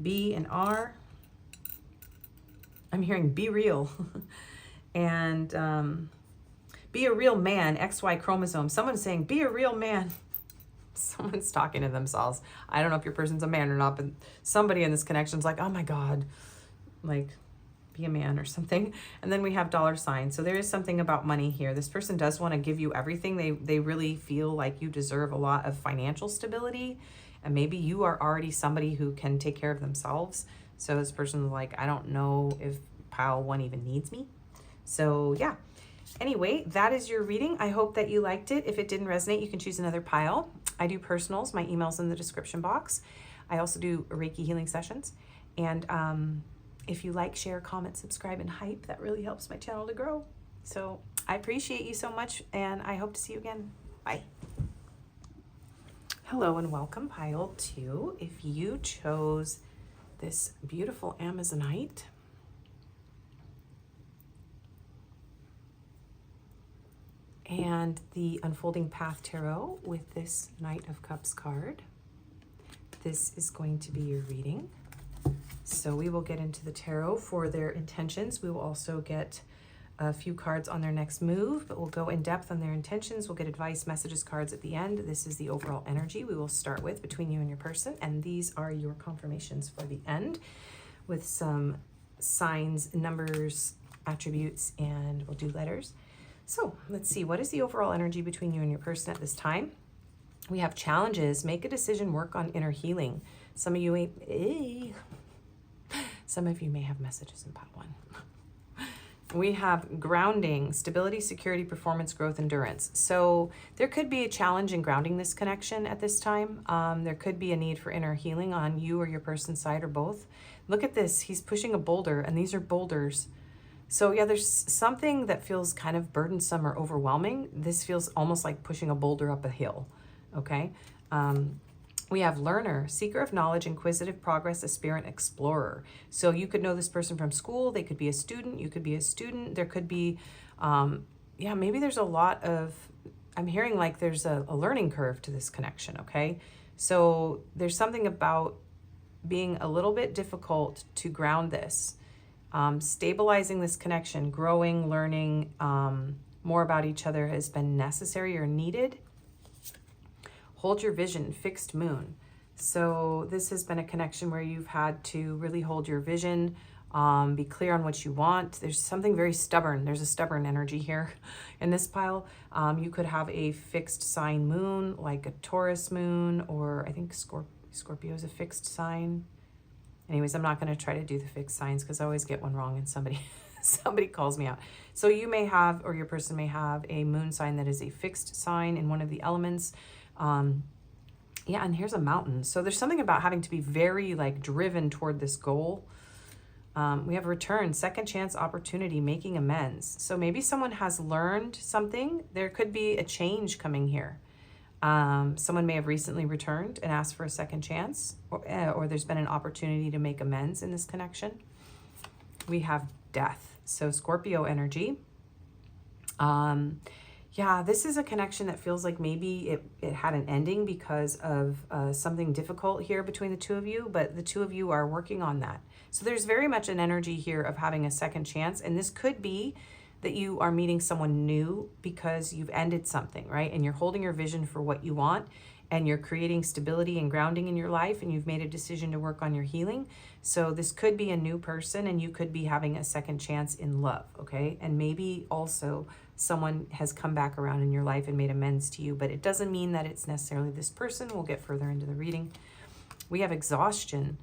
B, and R. I'm hearing be real. And be a real man, XY chromosome. Someone's saying, be a real man. Someone's talking to themselves. I don't know if your person's a man or not, but somebody in this connection is like, oh my God, like, be a man or something. And then we have dollar signs. So there is something about money here. This person does want to give you everything. They really feel like you deserve a lot of financial stability. And maybe you are already somebody who can take care of themselves. So this person's like, I don't know if pile 1 even needs me. So yeah. Anyway, that is your reading. I hope that you liked it. If it didn't resonate, you can choose another pile. I do personals. My email's in the description box. I also do Reiki healing sessions. And if you like, share, comment, subscribe, and hype, that really helps my channel to grow. So I appreciate you so much, and I hope to see you again. Bye. Hello and welcome, pile 2. If you chose this beautiful Amazonite, and the Unfolding Path Tarot with this Knight of Cups card, this is going to be your reading. So we will get into the tarot for their intentions. We will also get a few cards on their next move, but we'll go in depth on their intentions. We'll get advice, messages, cards at the end. This is the overall energy we will start with between you and your person. And these are your confirmations for the end with some signs, numbers, attributes, and we'll do letters. So let's see, what is the overall energy between you and your person at this time? We have challenges, make a decision, work on inner healing. Some of you may have messages in pile 1. We have grounding, stability, security, performance, growth, endurance. So there could be a challenge in grounding this connection at this time. There could be a need for inner healing on you or your person's side or both. Look at this, he's pushing a boulder, and these are boulders. So yeah, there's something that feels kind of burdensome or overwhelming. This feels almost like pushing a boulder up a hill, okay? We have learner, seeker of knowledge, inquisitive, progress, aspirant, explorer. So you could know this person from school. They could be a student. You could be a student. There could be, yeah, maybe there's a lot of, I'm hearing like there's a learning curve to this connection, okay? So there's something about being a little bit difficult to ground this. Stabilizing this connection, growing, learning more about each other has been necessary or needed. Hold your vision, fixed moon. So this has been a connection where you've had to really hold your vision, be clear on what you want. There's something very stubborn. There's a stubborn energy here in this pile. You could have a fixed sign moon, like a Taurus moon, or I think Scorpio is a fixed sign. Anyways, I'm not going to try to do the fixed signs because I always get one wrong and somebody calls me out. So you may have, or your person may have, a moon sign that is a fixed sign in one of the elements. Yeah, and here's a mountain. So there's something about having to be very like driven toward this goal. We have return, second chance, opportunity, making amends. So maybe someone has learned something. There could be a change coming here. Someone may have recently returned and asked for a second chance, or there's been an opportunity to make amends in this connection. We have death. So Scorpio energy. Yeah, this is a connection that feels like maybe it had an ending because of something difficult here between the two of you, but the two of you are working on that. So there's very much an energy here of having a second chance, and this could be that you are meeting someone new because you've ended something, right? And you're holding your vision for what you want, and you're creating stability and grounding in your life, and you've made a decision to work on your healing. So this could be a new person, and you could be having a second chance in love, okay? And maybe also someone has come back around in your life and made amends to you, but it doesn't mean that it's necessarily this person. We'll get further into the reading. We have exhaustion.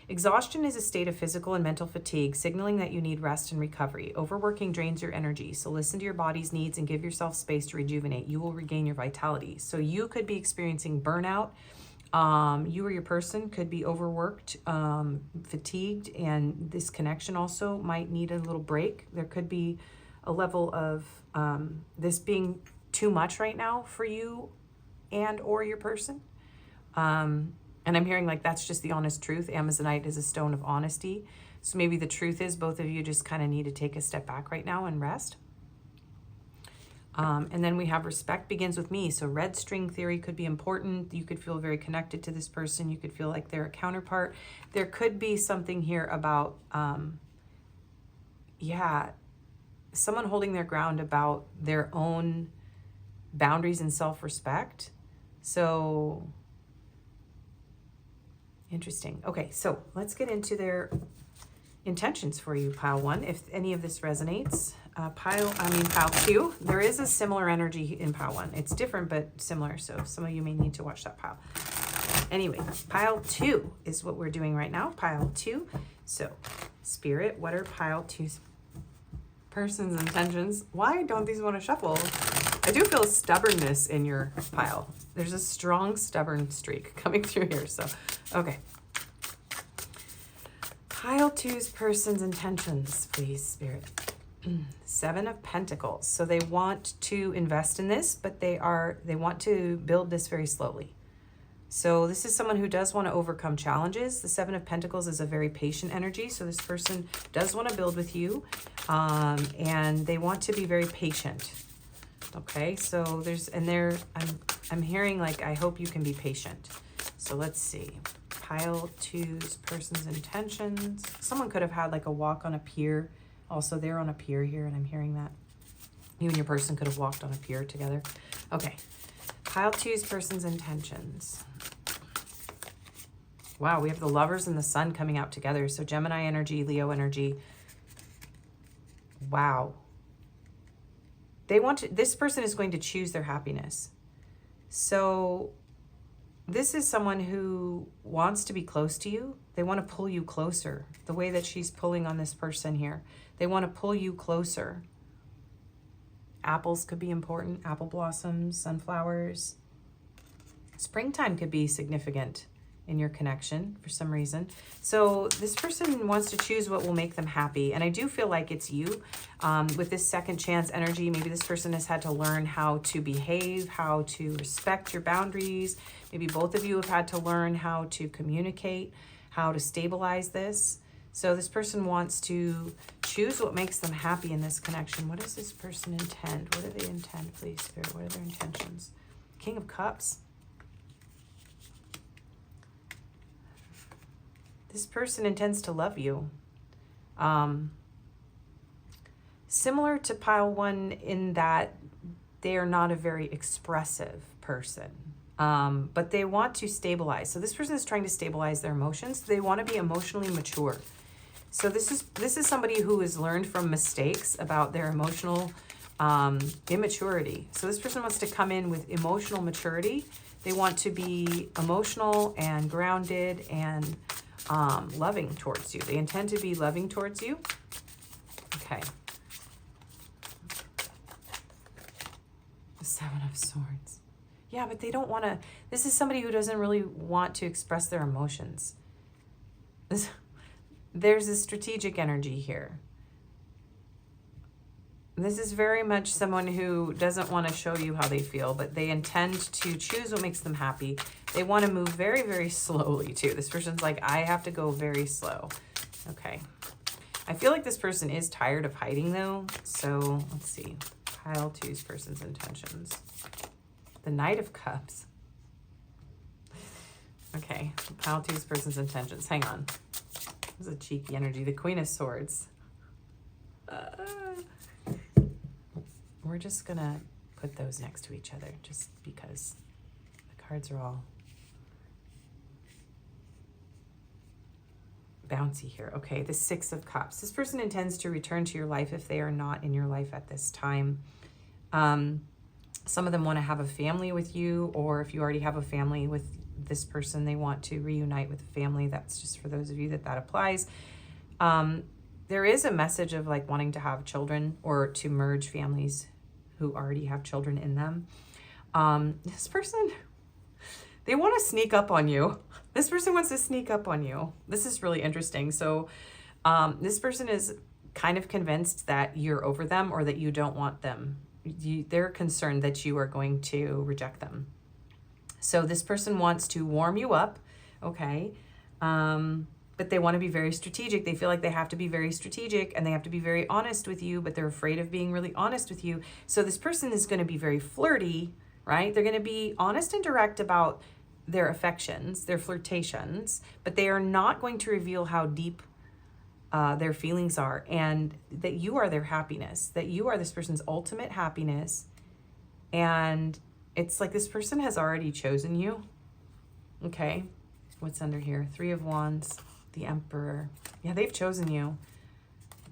Exhaustion is a state of physical and mental fatigue, signaling that you need rest and recovery. Overworking drains your energy, so listen to your body's needs and give yourself space to rejuvenate. You will regain your vitality. So you could be experiencing burnout. You or your person could be overworked, fatigued, and this connection also might need a little break. There could be a level of this being too much right now for you and or your person. And I'm hearing like that's just the honest truth. Amazonite is a stone of honesty. So maybe the truth is both of you just kind of need to take a step back right now and rest. And then we have respect begins with me. So red string theory could be important. You could feel very connected to this person. You could feel like they're a counterpart. There could be something here about, someone holding their ground about their own boundaries and self-respect. So interesting. Okay, so let's get into their intentions for you, pile 1, if any of this resonates. Pile 2, there is a similar energy in pile 1. It's different but similar, so some of you may need to watch that pile. Anyway, pile 2 is what we're doing right now. Pile 2. So Spirit, what are pile 2's person's intentions? Why don't these want to shuffle? I do feel stubbornness in your pile. There's a strong stubborn streak coming through here. So, okay. Pile 2's person's intentions, please, Spirit. 7 of Pentacles. So they want to invest in this, but they want to build this very slowly. So this is someone who does want to overcome challenges. The 7 of Pentacles is a very patient energy. So this person does want to build with you, and they want to be very patient. Okay, so I'm hearing like, I hope you can be patient. So let's see. Pile 2's person's intentions. Someone could have had like a walk on a pier. Also, they're on a pier here, and I'm hearing that. You and your person could have walked on a pier together. Okay. Pile 2's person's intentions. Wow, we have the Lovers and the Sun coming out together. So Gemini energy, Leo energy. Wow. This person is going to choose their happiness. So this is someone who wants to be close to you. They want to pull you closer. The way that she's pulling on this person here. They want to pull you closer. Apples could be important. Apple blossoms, sunflowers. Springtime could be significant in your connection for some reason. So this person wants to choose what will make them happy. And I do feel like it's you. With this second chance energy, maybe this person has had to learn how to behave, how to respect your boundaries. Maybe both of you have had to learn how to communicate, how to stabilize this. So this person wants to choose what makes them happy in this connection. What does this person intend? What do they intend, please, Spirit? What are their intentions? King of Cups. This person intends to love you. Similar to pile 1 in that they are not a very expressive person, but they want to stabilize. So this person is trying to stabilize their emotions. They want to be emotionally mature. So this is somebody who has learned from mistakes about their emotional immaturity. So this person wants to come in with emotional maturity. They want to be emotional and grounded and loving towards you. They intend to be loving towards you. Okay. The 7 of Swords. Yeah, but they don't want to. This is somebody who doesn't really want to express their emotions. There's a strategic energy here. This is very much someone who doesn't want to show you how they feel, but they intend to choose what makes them happy. They want to move very, very slowly too. This person's like, I have to go very slow. Okay. I feel like this person is tired of hiding though. So let's see. Pile 2's person's intentions. The Knight of Cups. Okay. Pile 2's person's intentions. Hang on. This is a cheeky energy. The Queen of Swords. We're just going to put those next to each other just because the cards are all bouncy here. Okay, the 6 of Cups. This person intends to return to your life if they are not in your life at this time. Some of them want to have a family with you, or if you already have a family with this person, they want to reunite with a family. That's just for those of you that applies. There is a message of like wanting to have children or to merge families who already have children in them. This person, they want to sneak up on you. This person wants to sneak up on you. This is really interesting. So this person is kind of convinced that you're over them or that you don't want them. They're concerned that you are going to reject them. So this person wants to warm you up. Okay. but they want to be very strategic. They feel like they have to be very strategic and they have to be very honest with you, but they're afraid of being really honest with you. So this person is going to be very flirty, right? They're going to be honest and direct about their affections, their flirtations, but they are not going to reveal how deep their feelings are, and that you are their happiness, that you are this person's ultimate happiness. And it's like this person has already chosen you. Okay, what's under here? 3 of Wands, the Emperor. Yeah, they've chosen you.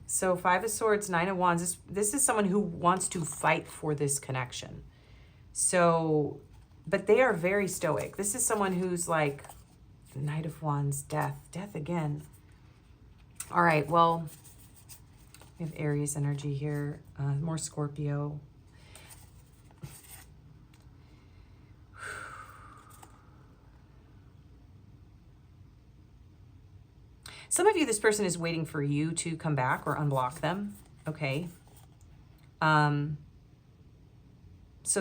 So 5 of Swords, 9 of Wands. This is someone who wants to fight for this connection. So, but they are very stoic. This is someone who's like, Knight of Wands, death again. All right, well, we have Aries energy here, more Scorpio. Some of you, this person is waiting for you to come back or unblock them, okay? So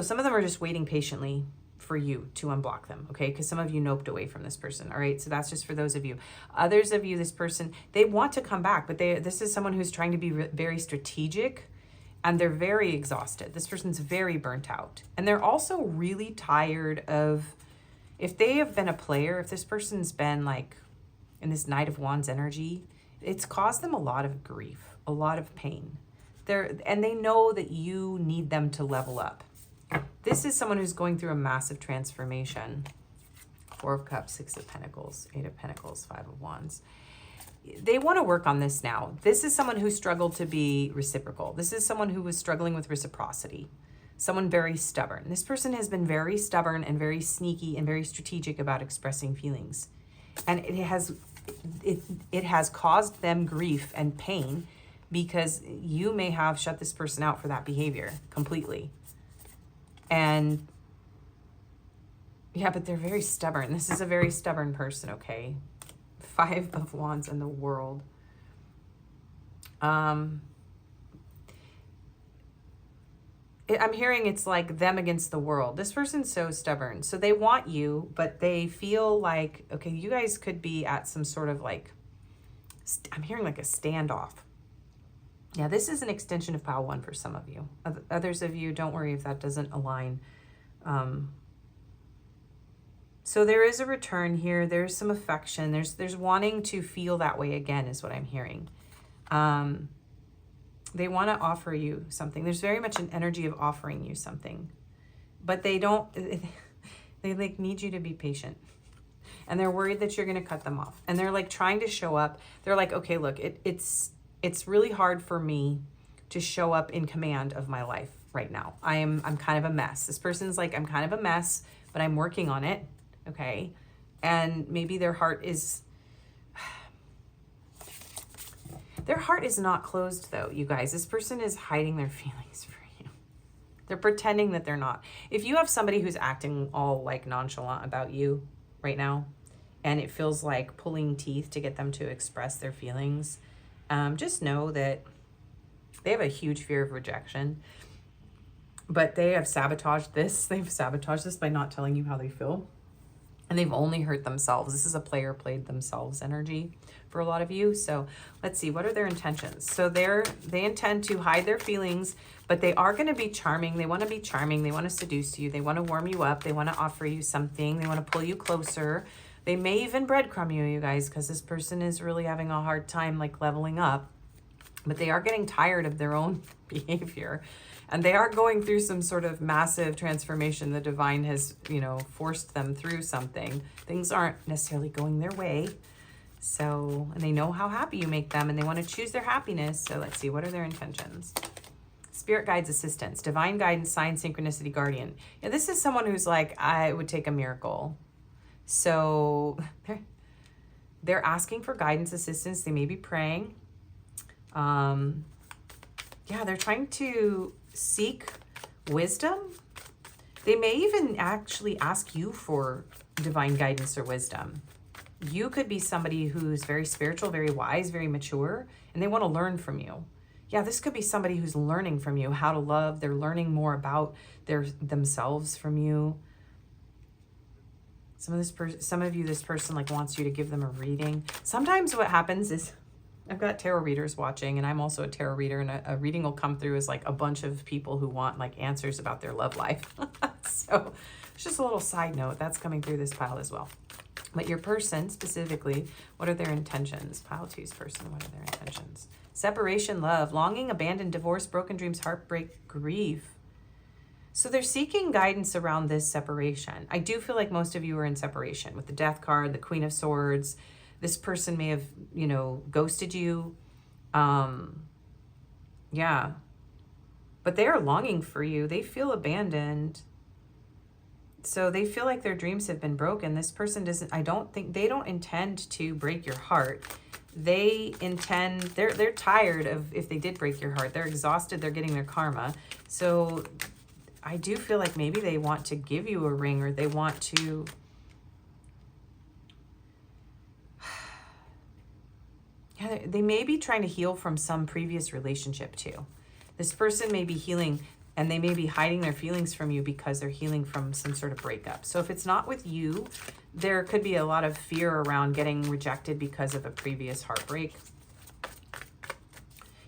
some of them are just waiting patiently for you to unblock them, okay? Because some of you noped away from this person, all right? So that's just for those of you. Others of you, this person, they want to come back, but this is someone who's trying to be very strategic, and they're very exhausted. This person's very burnt out. And they're also really tired of, if they have been a player, if this person's been like in this Knight of Wands energy, it's caused them a lot of grief, a lot of pain. And they know that you need them to level up. This is someone who's going through a massive transformation. 4 of Cups, 6 of Pentacles, 8 of Pentacles, 5 of Wands. They want to work on this now. This is someone who struggled to be reciprocal. This is someone who was struggling with reciprocity. Someone very stubborn. This person has been very stubborn and very sneaky and very strategic about expressing feelings. And it has caused them grief and pain because you may have shut this person out for that behavior completely. And yeah, but they're very stubborn. This is a very stubborn person, okay? 5 of Wands in the World. I'm hearing it's like them against the world. This person's so stubborn. So they want you, but they feel like, okay, you guys could be at some sort of like, I'm hearing like a standoff. Yeah, this is an extension of pile 1 for some of you. Others of you, don't worry if that doesn't align. So there is a return here. There's some affection. There's wanting to feel that way again is what I'm hearing. They want to offer you something. There's very much an energy of offering you something. But they don't, they like need you to be patient. And they're worried that you're going to cut them off. And they're like trying to show up. They're like, okay, look, it's really hard for me to show up in command of my life right now. I'm kind of a mess. This person's like, I'm kind of a mess, but I'm working on it, okay? And maybe their heart is not closed though, you guys. This person is hiding their feelings for you. They're pretending that they're not. If you have somebody who's acting all like nonchalant about you right now, and it feels like pulling teeth to get them to express their feelings, just know that they have a huge fear of rejection, but they have sabotaged this. They've sabotaged this by not telling you how they feel, and they've only hurt themselves. This is a player played themselves energy for a lot of you. So let's see, what are their intentions? So they intend to hide their feelings, but they are going to be charming. They want to be charming. They want to seduce you. They want to warm you up. They want to offer you something. They want to pull you closer. They may even breadcrumb you guys, because this person is really having a hard time like leveling up, but they are getting tired of their own behavior, and they are going through some sort of massive transformation. The divine has, forced them through something. Things aren't necessarily going their way. So, and they know how happy you make them, and they want to choose their happiness. So let's see, what are their intentions? Spirit guides, assistance, divine guidance, sign, synchronicity, guardian. Yeah, this is someone who's like, I would take a miracle. So they're asking for guidance, assistance. They may be praying. Yeah, they're trying to seek wisdom. They may even actually ask you for divine guidance or wisdom. You could be somebody who's very spiritual, very wise, very mature, and they want to learn from you. Yeah, this could be somebody who's learning from you how to love. They're learning more about themselves from you. Some of you, this person like wants you to give them a reading. Sometimes what happens is, I've got tarot readers watching, and I'm also a tarot reader, and a reading will come through as like a bunch of people who want like answers about their love life. So it's just a little side note that's coming through this pile as well. But your person specifically, what are their intentions? Pile 2's person, what are their intentions? Separation, love, longing, abandon, divorce, broken dreams, heartbreak, grief. So they're seeking guidance around this separation. I do feel like most of you are in separation with the Death card, the Queen of Swords. This person may have, you know, ghosted you. Yeah. But they are longing for you. They feel abandoned. So they feel like their dreams have been broken. This person doesn't, I don't think, they don't intend to break your heart. They intend, they're tired of, if they did break your heart, they're exhausted, they're getting their karma. So I do feel like maybe they want to give you a ring, or they want to, yeah, they may be trying to heal from some previous relationship too. This person may be healing, and they may be hiding their feelings from you because they're healing from some sort of breakup. So if it's not with you, there could be a lot of fear around getting rejected because of a previous heartbreak.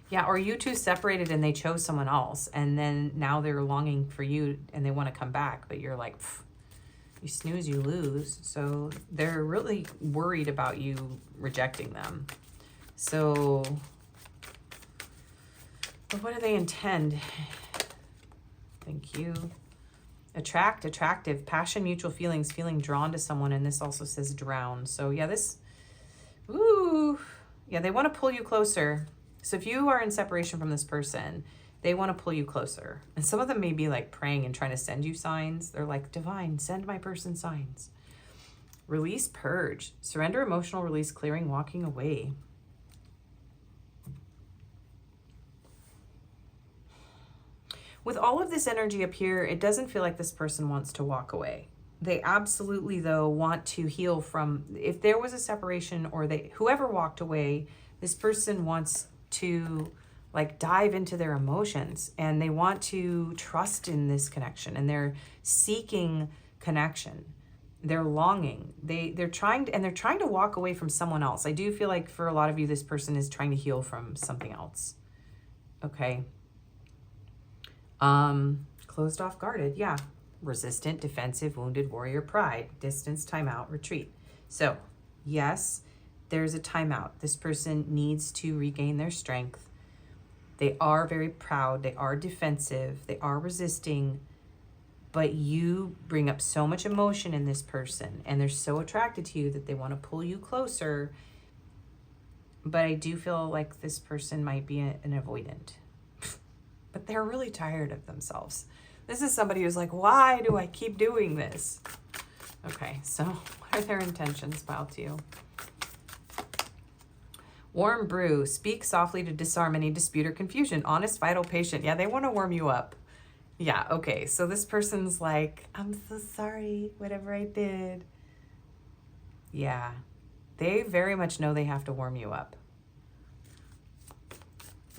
Yeah, or you two separated and they chose someone else, and then now they're longing for you and they want to come back, but you're like, you snooze, you lose. So they're really worried about you rejecting them. So, but what do they intend? Thank you. Attract, attractive, passion, mutual feelings, feeling drawn to someone. And this also says drown. So yeah, this, ooh, yeah, they want to pull you closer. So if you are in separation from this person, they want to pull you closer. And some of them may be like praying and trying to send you signs. They're like, divine, send my person signs. Release, purge, surrender, emotional release, clearing, walking away. With all of this energy up here, it doesn't feel like this person wants to walk away. They absolutely, though, want to heal from, if there was a separation, or whoever walked away, this person wants to like dive into their emotions, and they want to trust in this connection, and they're seeking connection. They're longing. They're trying to walk away from someone else. I do feel like for a lot of you, this person is trying to heal from something else. Okay. Closed off, guarded. Yeah. Resistant, defensive, wounded, warrior, pride, distance, timeout, retreat. So yes, there's a timeout. This person needs to regain their strength. They are very proud. They are defensive. They are resisting, but you bring up so much emotion in this person, and they're so attracted to you that they want to pull you closer. But I do feel like this person might be an avoidant. But they're really tired of themselves. This is somebody who's like, why do I keep doing this? Okay, so what are their intentions, pile 2? Warm brew, speak softly to disarm any dispute or confusion. Honest, vital, patient. Yeah, they want to warm you up. Yeah, okay, so this person's like, I'm so sorry, whatever I did. Yeah, they very much know they have to warm you up.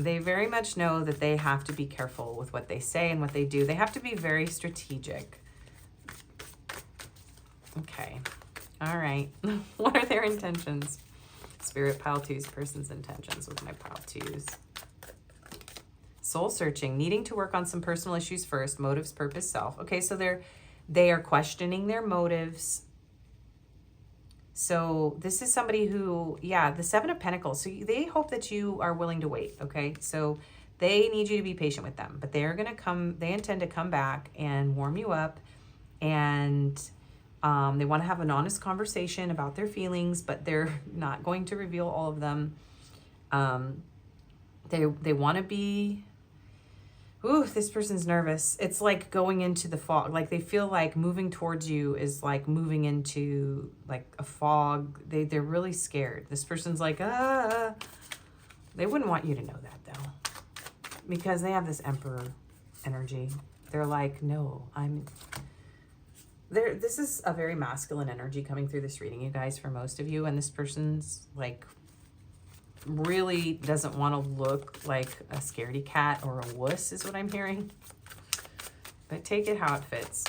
They very much know that they have to be careful with what they say and what they do. They have to be very strategic. Okay. All right. What are their intentions? Spirit, pile 2's person's intentions with my pile 2's. Soul searching, needing to work on some personal issues first. Motives, purpose, self. Okay, so they are questioning their motives. So this is somebody who, yeah, the 7 of Pentacles. So they hope that you are willing to wait, okay? So they need you to be patient with them, but they're going to come, they intend to come back and warm you up, and they want to have an honest conversation about their feelings, but they're not going to reveal all of them. They want to be, ooh, this person's nervous. It's like going into the fog. Like they feel like moving towards you is like moving into like a fog. They're really scared. This person's like, ah. They wouldn't want you to know that though, because they have this Emperor energy. They're like, no, I'm there. This is a very masculine energy coming through this reading, you guys, for most of you. And this person's like, really doesn't want to look like a scaredy cat or a wuss is what I'm hearing. But take it how it fits.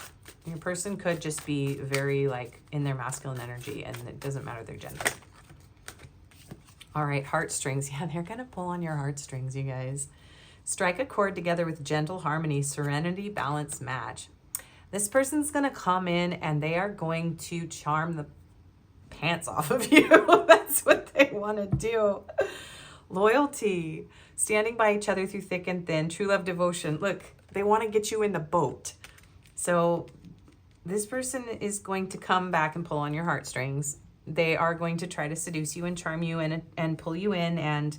Your person could just be very like in their masculine energy, and it doesn't matter their gender. All right, heartstrings. Yeah, they're going to pull on your heartstrings, you guys. Strike a chord together with gentle harmony, serenity, balance, match. This person's going to come in and they are going to charm the pants off of you. That's what they want to do. Loyalty, standing by each other through thick and thin, true love, devotion. Look, they want to get you in the boat. So this person is going to come back and pull on your heartstrings. They are going to try to seduce you and charm you and pull you in, and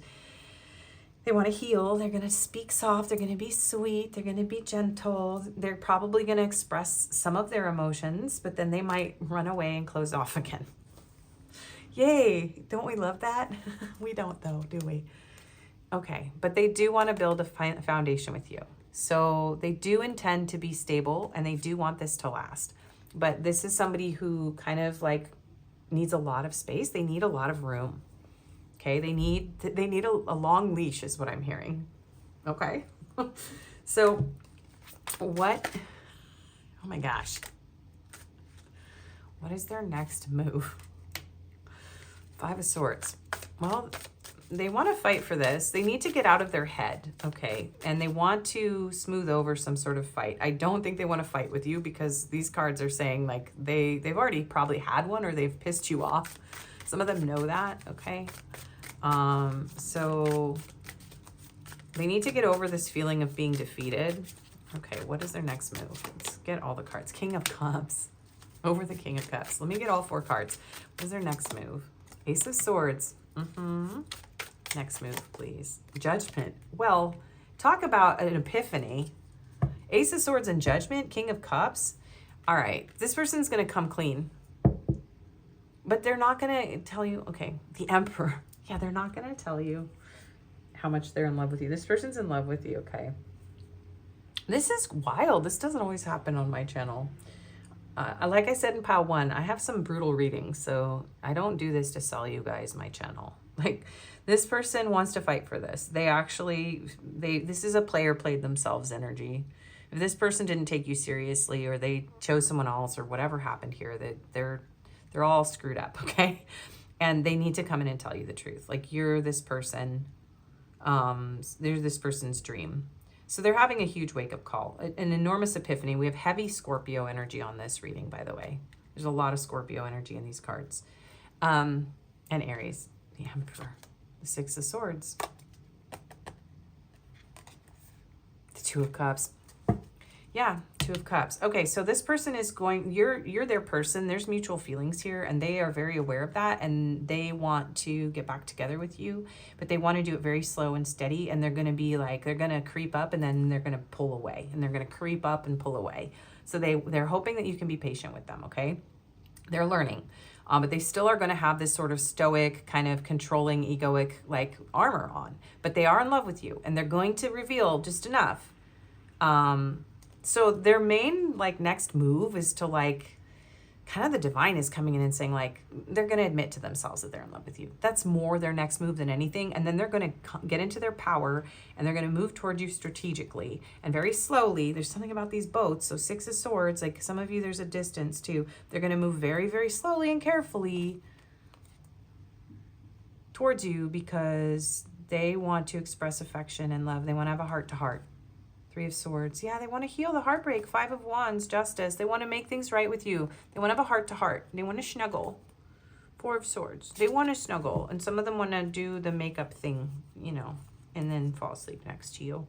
they want to heal. They're going to speak soft. They're going to be sweet. They're going to be gentle. They're probably going to express some of their emotions, but then they might run away and close off again. Yay. Don't we love that? We don't though, do we? Okay. But they do want to build a foundation with you. So they do intend to be stable, and they do want this to last. But this is somebody who kind of like needs a lot of space. They need a lot of room. Okay, they need a long leash is what I'm hearing. Okay. So what, oh my gosh. What is their next move? 5 of Swords. Well, they want to fight for this. They need to get out of their head, okay? And they want to smooth over some sort of fight. I don't think they want to fight with you, because these cards are saying like they've already probably had one, or they've pissed you off. Some of them know that, okay? So they need to get over this feeling of being defeated. Okay, what is their next move? Let's get all the cards. King of Cups. Over the King of Cups. Let me get all 4 cards. What is their next move? Ace of Swords. Next move, please. Judgment. Well, talk about an epiphany. Ace of Swords and Judgment, King of Cups. All right, this person's going to come clean. But they're not going to tell you, okay, the Emperor. Yeah, they're not going to tell you how much they're in love with you. This person's in love with you, okay? This is wild. This doesn't always happen on my channel. Like I said in Pile 1, I have some brutal readings, so I don't do this to sell you guys my channel. Like, this person wants to fight for this. This is a player played themselves energy. If this person didn't take you seriously, or they chose someone else, or whatever happened here, they're all screwed up, okay? And they need to come in and tell you the truth. Like, you're this person, they're this person's dream. So they're having a huge wake-up call, an enormous epiphany. We have heavy Scorpio energy on this reading, by the way. There's a lot of Scorpio energy in these cards. And Aries, the Emperor, the 6 of Swords, the 2 of Cups. Yeah, 2 of Cups. Okay, so this person is going, you're their person. There's mutual feelings here, and they are very aware of that, and they want to get back together with you, but they want to do it very slow and steady, and they're going to be like, they're going to creep up, and then they're going to pull away, and they're going to creep up and pull away. So they're hoping that you can be patient with them, okay? They're learning, but they still are going to have this sort of stoic, kind of controlling, egoic, like, armor on, but they are in love with you, and they're going to reveal just enough. So their main, like, next move is to, like, kind of the divine is coming in and saying, like, they're going to admit to themselves that they're in love with you. That's more their next move than anything. And then they're going to get into their power, and they're going to move toward you strategically and very slowly. There's something about these boats. So 6 of Swords, like some of you, there's a distance too. They're going to move very, very slowly and carefully towards you, because they want to express affection and love. They want to have a heart-to-heart. 3 of Swords. Yeah, they want to heal the heartbreak. 5 of Wands, Justice. They want to make things right with you. They want to have a heart-to-heart. They want to snuggle. 4 of Swords. They want to snuggle. And some of them want to do the makeup thing, you know, and then fall asleep next to you.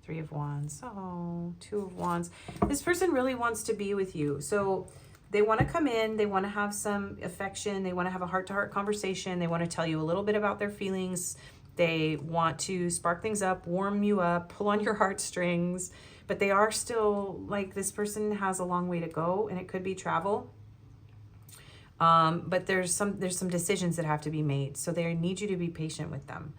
3 of Wands. Oh, 2 of Wands. This person really wants to be with you. So they want to come in. They want to have some affection. They want to have a heart-to-heart conversation. They want to tell you a little bit about their feelings. They want to spark things up, warm you up, pull on your heartstrings, but they are still, like, this person has a long way to go, and it could be travel. But there's some decisions that have to be made. So they need you to be patient with them.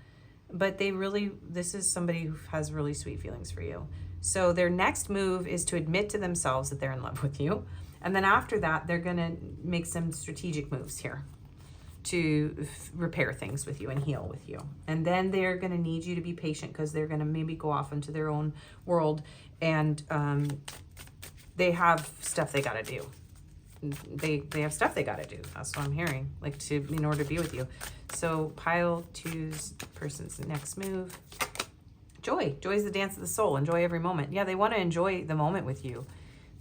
But this is somebody who has really sweet feelings for you. So their next move is to admit to themselves that they're in love with you. And then after that, they're going to make some strategic moves here to repair things with you and heal with you. And then they're going to need you to be patient, because they're going to maybe go off into their own world and they have stuff they got to do. They have stuff they got to do. That's what I'm hearing, like in order to be with you. So pile 2's person's next move. Joy. Joy is the dance of the soul. Enjoy every moment. Yeah, they want to enjoy the moment with you.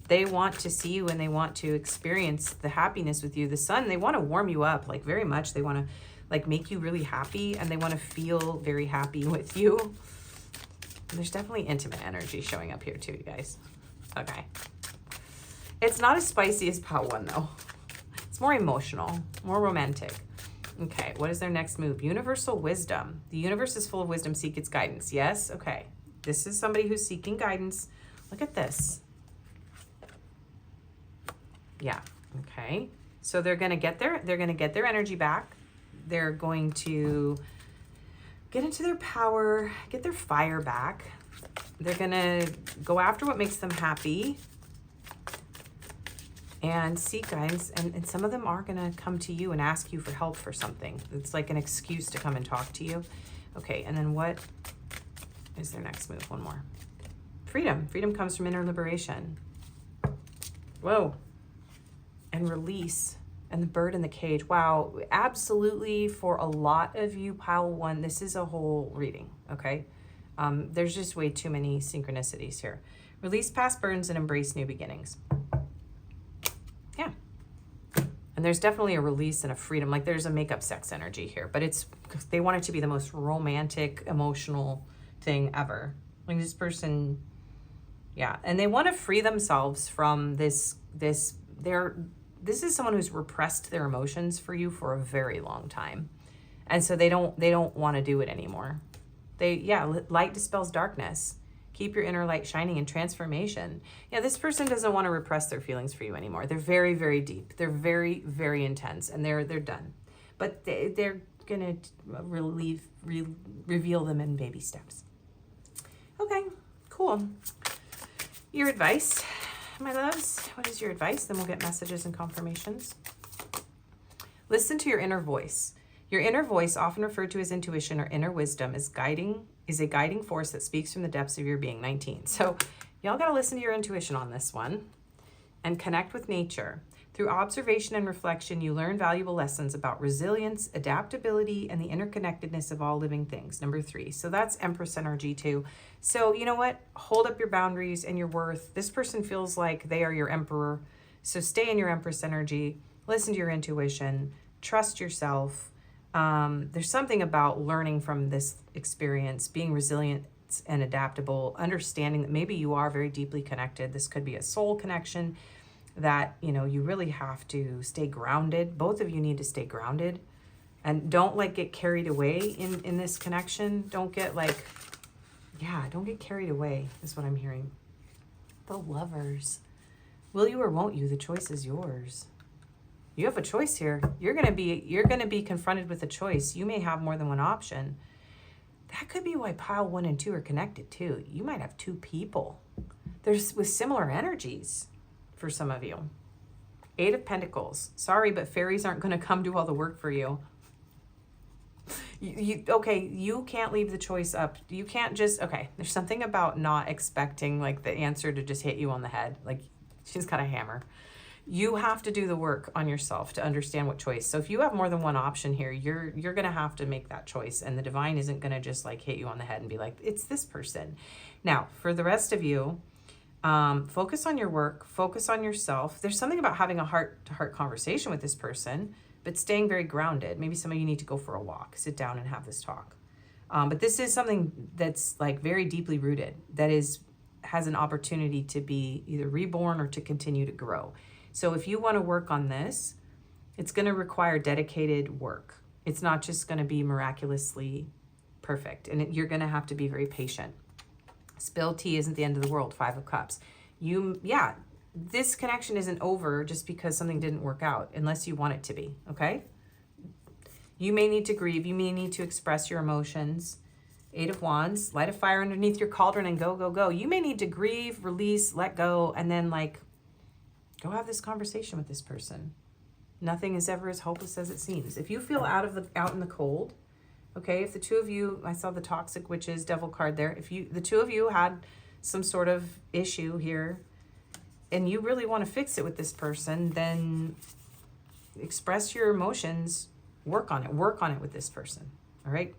They want to see you and they want to experience the happiness with you. The sun, they want to warm you up, like very much. They want to like make you really happy, and they want to feel very happy with you. And there's definitely intimate energy showing up here too, you guys. Okay. It's not as spicy as pile 1 though. It's more emotional, more romantic. Okay, what is their next move? Universal wisdom. The universe is full of wisdom. Seek its guidance. Yes, okay. This is somebody who's seeking guidance. Look at this. Yeah, okay. So they're gonna get their energy back. They're going to get into their power, get their fire back. They're gonna go after what makes them happy and seek guidance. And some of them are gonna come to you and ask you for help for something. It's like an excuse to come and talk to you. Okay, and then what is their next move? One more. Freedom. Freedom comes from inner liberation. Whoa. And release. And the bird in the cage. Wow, absolutely. For a lot of you, pile 1, this is a whole reading, okay? There's just way too many synchronicities here. Release past burdens and embrace new beginnings. Yeah. And there's definitely a release and a freedom. Like there's a make-up sex energy here, but they want it to be the most romantic, emotional thing ever. Like this person, yeah. And they want to free themselves from this is someone who's repressed their emotions for you for a very long time. And so they don't want to do it anymore. Light dispels darkness. Keep your inner light shining in transformation. Yeah, this person doesn't want to repress their feelings for you anymore. They're very, very deep. They're very, very intense, and they're done. But they're going to reveal them in baby steps. Okay, cool. Your advice, my loves. What is your advice? Then we'll get messages and confirmations. Listen to your inner voice. Your inner voice, often referred to as intuition or inner wisdom, is a guiding force that speaks from the depths of your being. 19. So y'all got to listen to your intuition on this one and connect with nature. Through observation and reflection, you learn valuable lessons about resilience, adaptability, and the interconnectedness of all living things. Number 3. So that's Empress energy too. So you know what? Hold up your boundaries and your worth. This person feels like they are your emperor. So stay in your Empress energy. Listen to your intuition. Trust yourself. There's something about learning from this experience, being resilient and adaptable, understanding that maybe you are very deeply connected. This could be a soul connection that, you really have to stay grounded. Both of you need to stay grounded and don't get carried away in this connection. Don't get carried away is what I'm hearing. The Lovers. Will you or won't you? The choice is yours. You have a choice here. You're gonna be confronted with a choice. You may have more than one option. That could be why pile 1 and 2 are connected too. You might have 2 people. There's with similar energies for some of you. 8 of Pentacles. Sorry, but fairies aren't gonna come do all the work for you. You can't leave the choice up. You can't just, there's something about not expecting the answer to just hit you on the head. She's got a hammer. You have to do the work on yourself to understand what choice. So if you have more than one option here, you're going to have to make that choice. And the divine isn't going to just hit you on the head and be like, it's this person. Now, for the rest of you, focus on your work, focus on yourself. There's something about having a heart-to-heart conversation with this person, but staying very grounded. Maybe some of you need to go for a walk, sit down and have this talk. But this is something that's very deeply rooted, that has an opportunity to be either reborn or to continue to grow. So if you want to work on this, it's going to require dedicated work. It's not just going to be miraculously perfect. And you're going to have to be very patient. Spilled tea isn't the end of the world. 5 of Cups. This connection isn't over just because something didn't work out, unless you want it to be, okay? You may need to grieve. You may need to express your emotions. 8 of Wands. Light a fire underneath your cauldron and go, go, go. You may need to grieve, release, let go, and then go have this conversation with this person. Nothing is ever as hopeless as it seems. If you feel out in the cold, okay, if the 2 of you, I saw the Toxic Witches Devil card there. If the 2 of you had some sort of issue here, and you really want to fix it with this person, then express your emotions, work on it with this person. All right.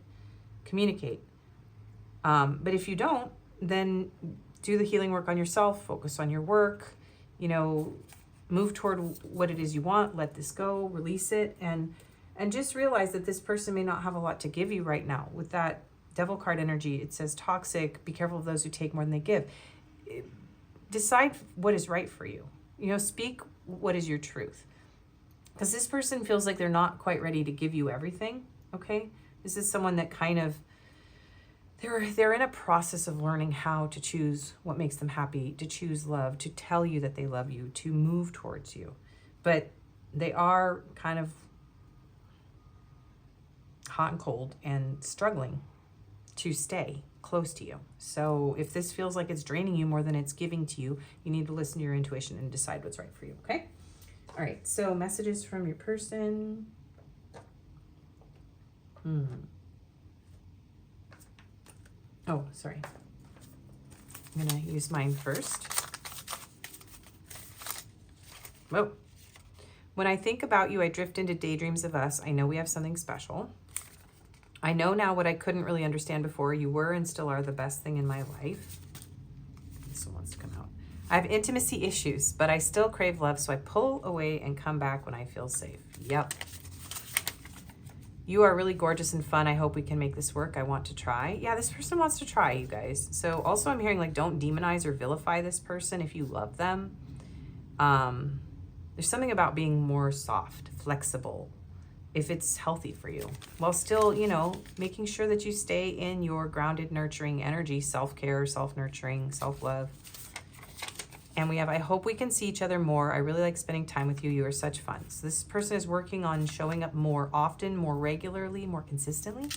Communicate. But if you don't, then do the healing work on yourself, focus on your work, you know, move toward what it is you want, let this go, release it, and just realize that this person may not have a lot to give you right now. With that Devil card energy, it says toxic, be careful of those who take more than they give. Decide what is right for you. You know, speak what is your truth. Because this person feels like they're not quite ready to give you everything, okay? This is someone that kind of, they're in a process of learning how to choose what makes them happy, to choose love, to tell you that they love you, to move towards you. But they are kind of hot and cold and struggling to stay close to you. So if this feels like it's draining you more than it's giving to you, you need to listen to your intuition and decide what's right for you, okay? All right, so messages from your person. Oh, sorry. I'm gonna use mine first. Whoa. When I think about you, I drift into daydreams of us. I know we have something special. I know now what I couldn't really understand before. You were and still are the best thing in my life. This one wants to come out. I have intimacy issues, but I still crave love, so I pull away and come back when I feel safe. Yep. You are really gorgeous and fun. I hope we can make this work. I want to try. Yeah, this person wants to try, you guys. So also I'm hearing, like, don't demonize or vilify this person if you love them. There's something about being more soft, flexible, if it's healthy for you, while still, you know, making sure that you stay in your grounded, nurturing energy, self-care, self-nurturing, self-love. And we have, I hope we can see each other more. I really like spending time with you. You are such fun. So this person is working on showing up more often, more regularly, more consistently.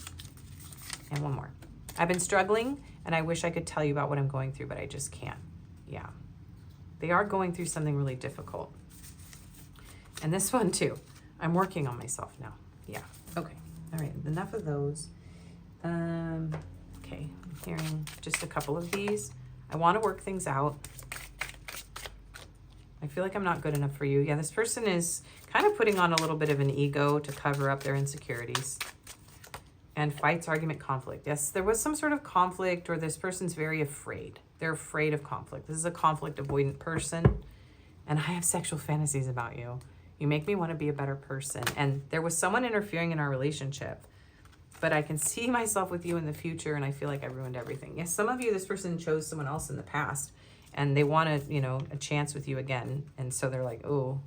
And one more. I've been struggling, and I wish I could tell you about what I'm going through, but I just can't. Yeah. They are going through something really difficult. And this one too. I'm working on myself now. Yeah. Okay. All right. Enough of those. Okay. I'm hearing just a couple of these. I want to work things out. I feel like I'm not good enough for you. Yeah, this person is kind of putting on a little bit of an ego to cover up their insecurities. And fights, argument, conflict. Yes, there was some sort of conflict, or this person's very afraid. They're afraid of conflict. This is a conflict avoidant person. And I have sexual fantasies about you. You make me want to be a better person. And there was someone interfering in our relationship. But I can see myself with you in the future, and I feel like I ruined everything. Yes, some of you, this person chose someone else in the past, and they want you know, a chance with you again. And so they're like, oh.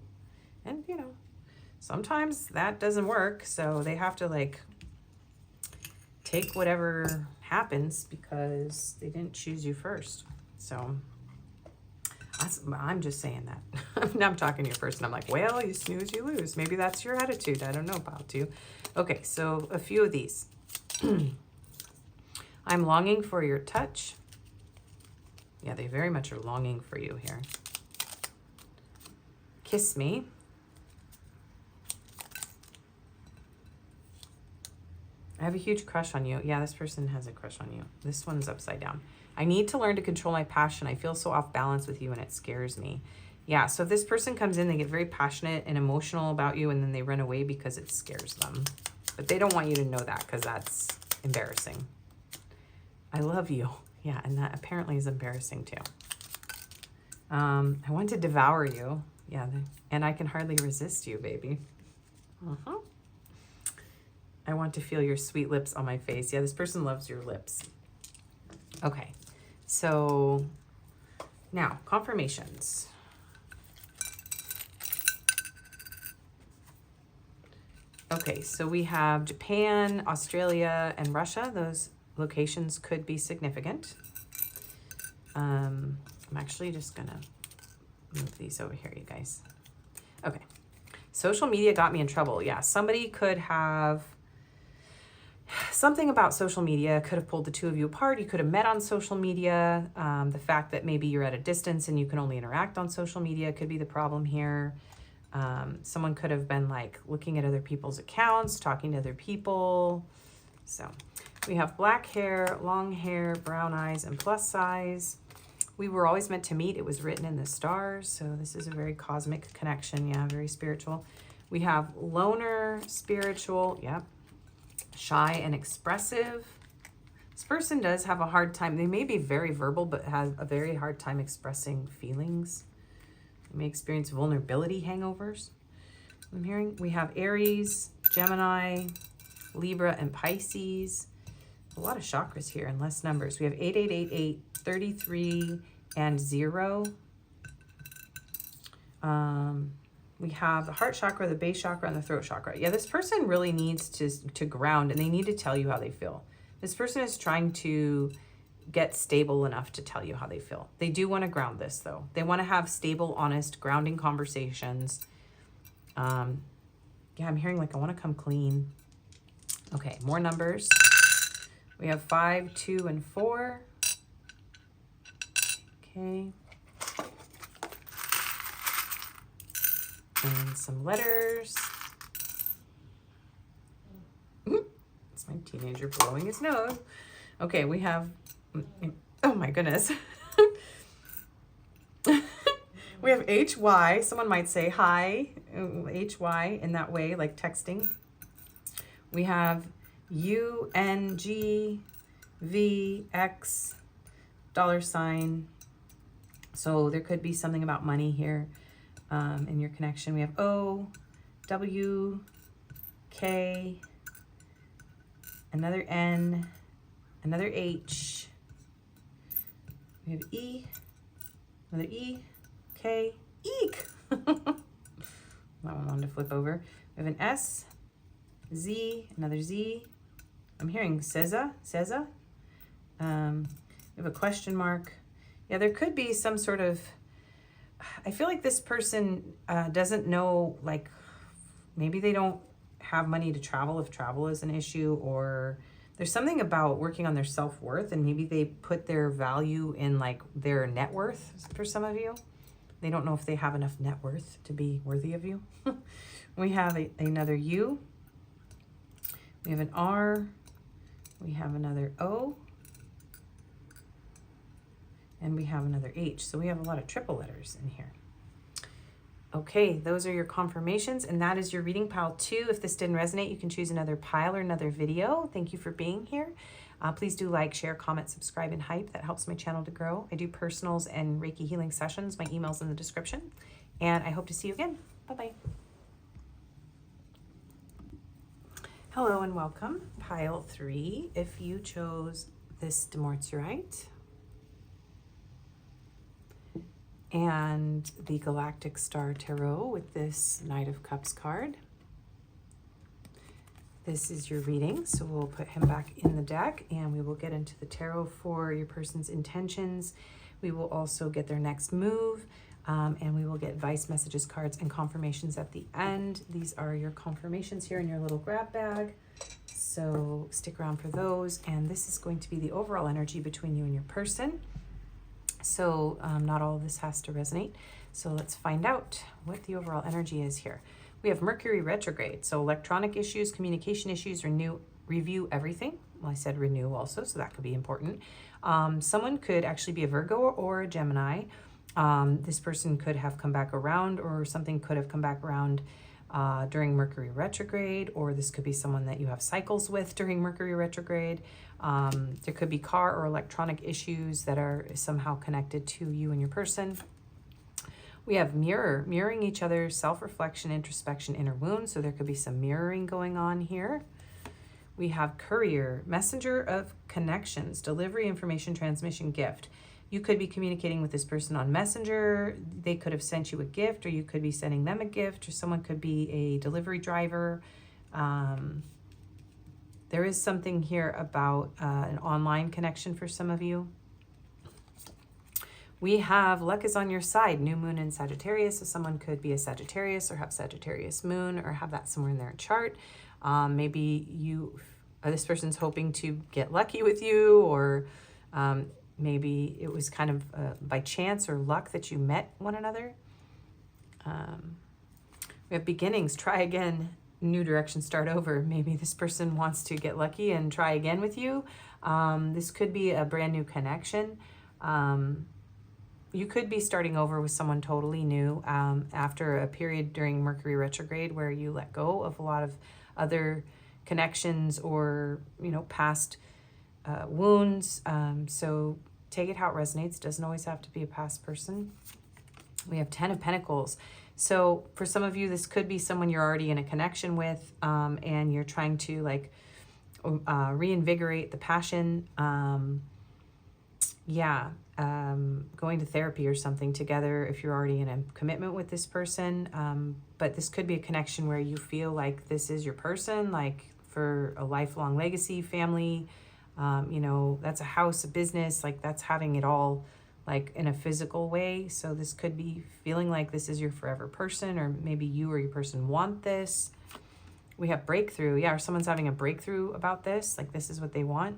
And, you know, sometimes that doesn't work. So they have to, like, take whatever happens because they didn't choose you first. So I'm just saying that. Now I'm talking to your person. I'm like, well, you snooze, you lose. Maybe that's your attitude. I don't know about you. Okay, so a few of these. I'm longing for your touch. Yeah, they very much are longing for you here. Kiss me. I have a huge crush on you. Yeah, this person has a crush on you. This one's upside down. I need to learn to control my passion. I feel so off balance with you and it scares me. Yeah, so if this person comes in, they get very passionate and emotional about you, and then they run away because it scares them. But they don't want you to know that because that's embarrassing. I love you. Yeah, and that apparently is embarrassing too. I want to devour you. Yeah, and I can hardly resist you, baby. I want to feel your sweet lips on my face. Yeah, this person loves your lips. Okay, so now confirmations. Okay, so we have Japan, Australia, and Russia. Those locations could be significant. I'm actually just gonna move these over here, you guys. Okay, social media got me in trouble. Yeah, somebody could have something about social media could have pulled the two of you apart. You could have met on social media. The fact that maybe you're at a distance and you can only interact on social media could be the problem here. Someone could have been like looking at other people's accounts, talking to other people. So we have black hair, long hair, brown eyes, and plus size. We were always meant to meet. It was written in the stars. So this is a very cosmic connection. Yeah, very spiritual. We have loner, spiritual. Yep. Shy and expressive. This person does have a hard time. They may be very verbal, but has a very hard time expressing feelings. They may experience vulnerability hangovers. I'm hearing we have Aries, Gemini, Libra, and Pisces. A lot of chakras here and less numbers. We have 8888, 33, and 0. We have the heart chakra, the base chakra, and the throat chakra. Yeah, this person really needs to ground, and they need to tell you how they feel. This person is trying to get stable enough to tell you how they feel. They do want to ground this, though. They want to have stable, honest, grounding conversations. Yeah, I'm hearing like I want to come clean. Okay, more numbers. We have 5, 2, and 4. Okay. And some letters. It's my teenager blowing his nose. Okay, we have, oh my goodness. We have HY. Someone might say hi, HY in that way, like texting. We have UNGVX $. So there could be something about money here in your connection. We have O, W, K, another N, another H. We have E, another E, K, eek. That one wanted to flip over. We have an S, Z, another Z. I'm hearing Seza. We have a question mark. Yeah, there could be some sort of, I feel like this person doesn't know, like, maybe they don't have money to travel if travel is an issue, or there's something about working on their self-worth, and maybe they put their value in like their net worth for some of you. They don't know if they have enough net worth to be worthy of you. We have another U. We have an R. We have another O. And we have another H. So we have a lot of triple letters in here. Okay, those are your confirmations, and that is your reading pile 2. If this didn't resonate, you can choose another pile or another video. Thank you for being here. Please do like, share, comment, subscribe, and hype. That helps my channel to grow. I do personals and Reiki healing sessions. My email's in the description. And I hope to see you again. Bye-bye. Hello and welcome. Pile 3, if you chose this Dumortierite and the Galactic Star Tarot with this Knight of Cups card. This is your reading, so we'll put him back in the deck and we will get into the tarot for your person's intentions. We will also get their next move, and we will get advice, messages, cards, and confirmations at the end. These are your confirmations here in your little grab bag, so stick around for those. And this is going to be the overall energy between you and your person. So not all of this has to resonate. So let's find out what the overall energy is here. We have Mercury retrograde. So electronic issues, communication issues, review everything. Well, I said renew also, so that could be important. Someone could actually be a Virgo or a Gemini. This person could have come back around, or something could have come back around during Mercury retrograde, or this could be someone that you have cycles with during Mercury retrograde. There could be car or electronic issues that are somehow connected to you and your person. We have mirroring each other, self-reflection, introspection, inner wounds. So there could be some mirroring going on here. We have courier, messenger of connections, delivery, information, transmission, gift. You could be communicating with this person on Messenger. They could have sent you a gift, or you could be sending them a gift, or someone could be a delivery driver. There is something here about an online connection for some of you. We have luck is on your side, new moon in Sagittarius. So someone could be a Sagittarius or have Sagittarius moon, or have that somewhere in their chart. Maybe this person's hoping to get lucky with you, or maybe it was kind of by chance or luck that you met one another. We have beginnings, try again, new direction, start over. Maybe this person wants to get lucky and try again with you. This could be a brand new connection. you could be starting over with someone totally new after a period during Mercury retrograde where you let go of a lot of other connections or, you know, past wounds. So take it how it resonates. Doesn't always have to be a past person. We have 10 of Pentacles. So for some of you, this could be someone you're already in a connection with, and you're trying to like reinvigorate the passion. Going to therapy or something together if you're already in a commitment with this person. But this could be a connection where you feel like this is your person, like for a lifelong legacy, family, you know, that's a house, a business, like that's having it all like in a physical way. So this could be feeling like this is your forever person, or maybe you or your person want this. We have breakthrough. Yeah, or someone's having a breakthrough about this, like this is what they want.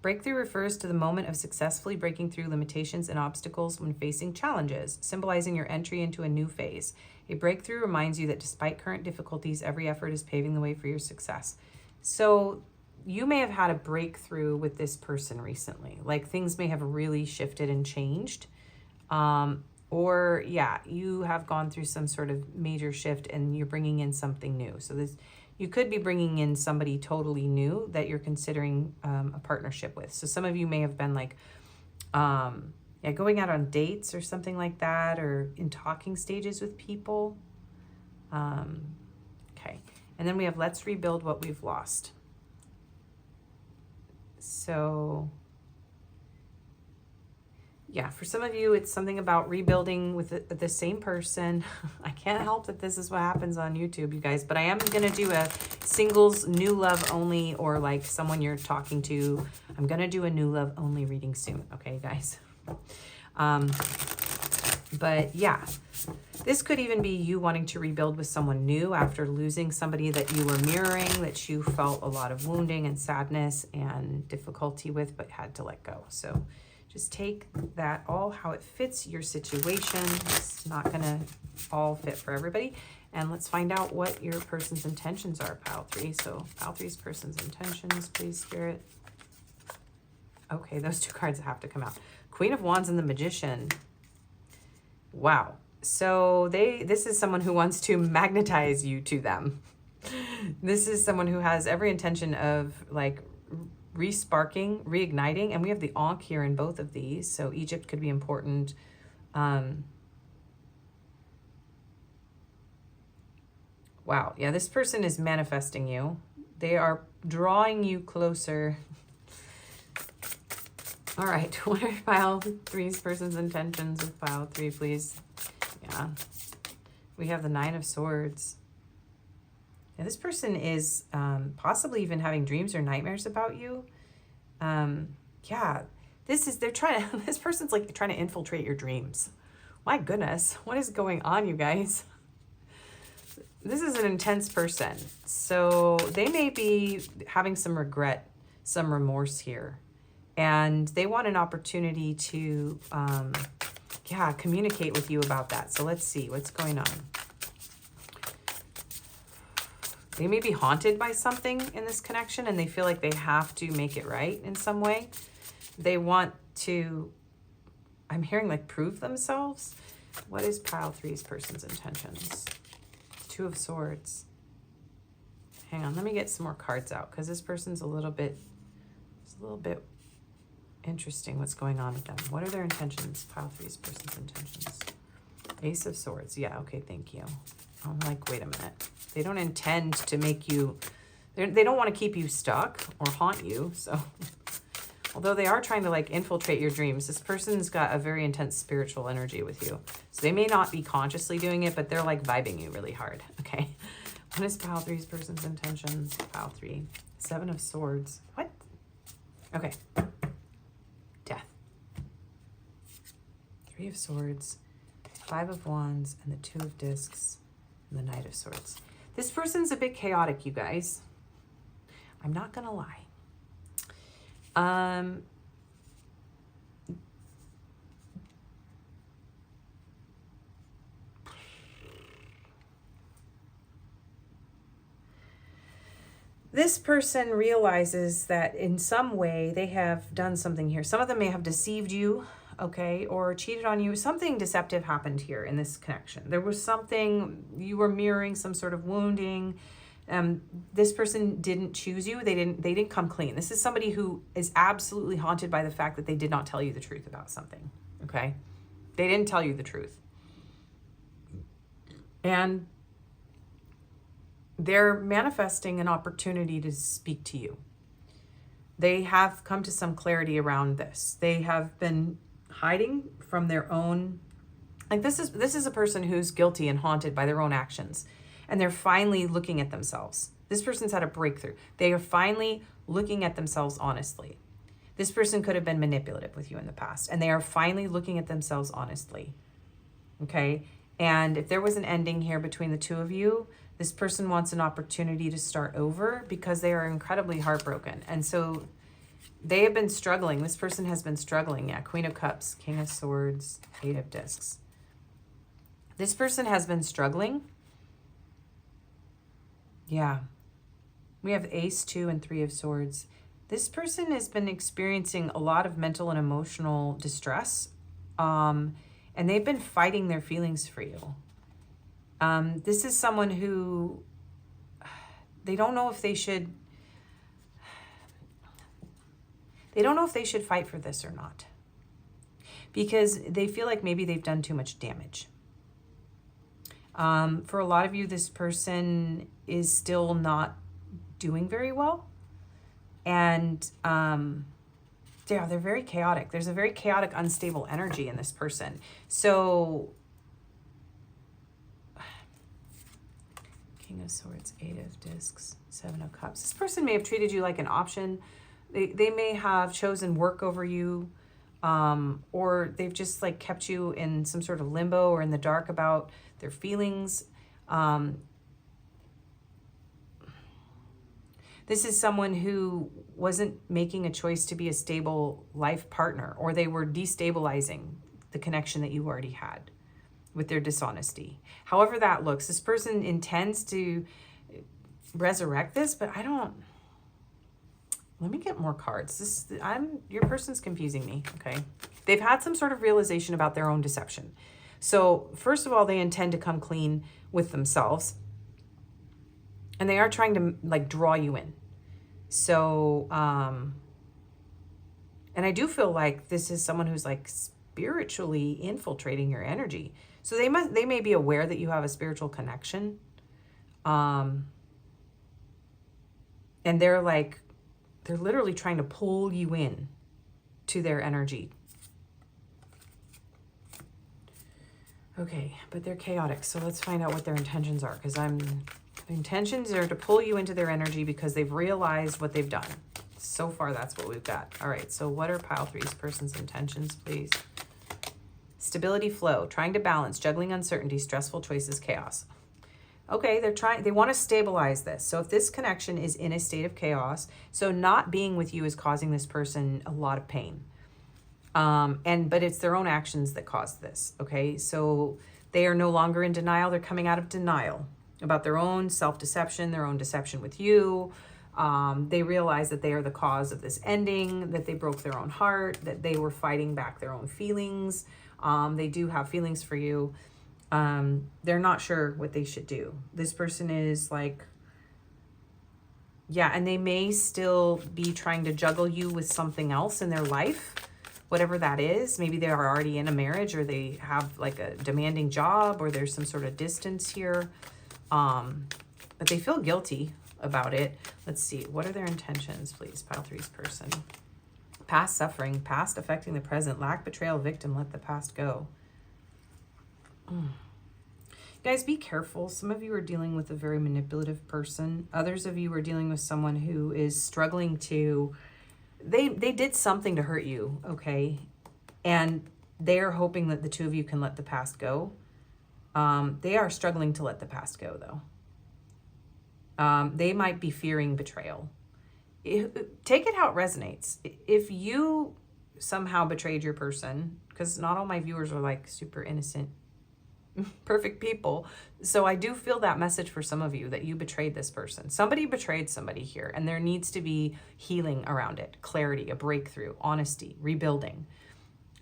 Breakthrough refers to the moment of successfully breaking through limitations and obstacles when facing challenges, symbolizing your entry into a new phase. A breakthrough reminds you that despite current difficulties, every effort is paving the way for your success. So you may have had a breakthrough with this person recently. Like things may have really shifted and changed. Or yeah, you have gone through some sort of major shift and you're bringing in something new. So this, you could be bringing in somebody totally new that you're considering a partnership with. So some of you may have been like, going out on dates or something like that, or in talking stages with people. Okay. And then we have, let's rebuild what we've lost. So yeah, for some of you, it's something about rebuilding with the same person. I can't help that this is what happens on YouTube, you guys, but I am going to do a singles new love only, or like someone you're talking to. I'm going to do a new love only reading soon. Okay, guys. But yeah, this could even be you wanting to rebuild with someone new after losing somebody that you were mirroring, that you felt a lot of wounding and sadness and difficulty with, but had to let go. So just take that all how it fits your situation. It's not going to all fit for everybody. And let's find out what your person's intentions are, Pile 3. So Pile 3's person's intentions, please, Spirit. Okay, those two cards have to come out. Queen of Wands and the Magician. Wow. So this is someone who wants to magnetize you to them. This is someone who has every intention of like re-sparking, reigniting, and we have the Ankh here in both of these, so Egypt could be important. Wow, yeah, this person is manifesting you. They are drawing you closer. All right, what are Pile 3's person's intentions with Pile 3, please? Yeah, we have the Nine of Swords. Yeah, this person is possibly even having dreams or nightmares about you. Yeah, this person's like trying to infiltrate your dreams. My goodness, what is going on, you guys? This is an intense person. So they may be having some regret, some remorse here. And they want an opportunity to, communicate with you about that. So let's see what's going on. They may be haunted by something in this connection and they feel like they have to make it right in some way. They want to, I'm hearing like prove themselves. What is Pile 3's person's intentions? Two of Swords. Hang on, let me get some more cards out because this person's a little bit interesting what's going on with them. What are their intentions? Pile 3's person's intentions. Ace of Swords. Yeah, okay, thank you. I'm like, wait a minute. They don't intend to make you, they don't want to keep you stuck or haunt you. So, although they are trying to like infiltrate your dreams, this person's got a very intense spiritual energy with you. So they may not be consciously doing it, but they're like vibing you really hard. Okay. What is Pile 3's person's intentions? Pile 3. Seven of Swords. What? Okay. Death. Three of Swords. Five of Wands. And the Two of Discs. And the Knight of Swords. This person's a bit chaotic, you guys. I'm not gonna lie. This person realizes that in some way they have done something here. Some of them may have deceived you okay, or cheated on you. Something deceptive happened here in this connection. There was something, you were mirroring some sort of wounding. This person didn't choose you. They didn't come clean. This is somebody who is absolutely haunted by the fact that they did not tell you the truth about something, okay? They didn't tell you the truth. And they're manifesting an opportunity to speak to you. They have come to some clarity around this. They have been hiding from their own, like this is a person who's guilty and haunted by their own actions. And they're finally looking at themselves. This person's had a breakthrough. They are finally looking at themselves honestly. This person could have been manipulative with you in the past, and they are finally looking at themselves honestly. Okay? And if there was an ending here between the two of you, this person wants an opportunity to start over because they are incredibly heartbroken. And so they have been struggling. This person has been struggling. Yeah, Queen of Cups, King of Swords, Eight of Discs. This person has been struggling. Yeah. We have Ace, 2, and 3 of Swords. This person has been experiencing a lot of mental and emotional distress. And they've been fighting their feelings for you. This is someone who they don't know if they should fight for this or not. Because they feel like maybe they've done too much damage. For a lot of you, this person is still not doing very well. And yeah, they're very chaotic. There's a very chaotic, unstable energy in this person. So, King of Swords, 8 of Discs, 7 of Cups. This person may have treated you like an option. They may have chosen work over you. Or they've just like kept you in some sort of limbo or in the dark about their feelings. This is someone who wasn't making a choice to be a stable life partner, or they were destabilizing the connection that you already had with their dishonesty. However that looks, this person intends to resurrect this, but let me get more cards. Your person's confusing me, okay? They've had some sort of realization about their own deception. So first of all, they intend to come clean with themselves. And they are trying to like draw you in. So, and I do feel like this is someone who's like spiritually infiltrating your energy. So they may be aware that you have a spiritual connection. And they're literally trying to pull you in to their energy. Okay, but they're chaotic. So let's find out what their intentions are, because their intentions are to pull you into their energy because they've realized what they've done. So far, that's what we've got. All right, so what are pile 3's person's intentions, please? Stability, flow, trying to balance, juggling uncertainty, stressful choices, chaos. Okay, they want to stabilize this. So if this connection is in a state of chaos, so not being with you is causing this person a lot of pain. But it's their own actions that caused this, okay? So they are no longer in denial. They're coming out of denial about their own self-deception, their own deception with you. They realize that they are the cause of this ending, that they broke their own heart, that they were fighting back their own feelings. They do have feelings for you. They're not sure what they should do. This person is like, yeah, and they may still be trying to juggle you with something else in their life, whatever that is. Maybe they are already in a marriage, or they have like a demanding job, or there's some sort of distance here. But they feel guilty about it. Let's see. What are their intentions, please? Pile 3's person. Past suffering, past affecting the present, lack, betrayal, victim, let the past go. Guys, be careful. Some of you are dealing with a very manipulative person. Others of you are dealing with someone who is struggling to, they did something to hurt you, okay? And they are hoping that the two of you can let the past go. They are struggling to let the past go, though. They might be fearing betrayal. Take it how it resonates. If you somehow betrayed your person, because not all my viewers are like super innocent, perfect people. So I do feel that message for some of you, that you betrayed this person. Somebody betrayed somebody here, and there needs to be healing around it, clarity, a breakthrough, honesty, rebuilding.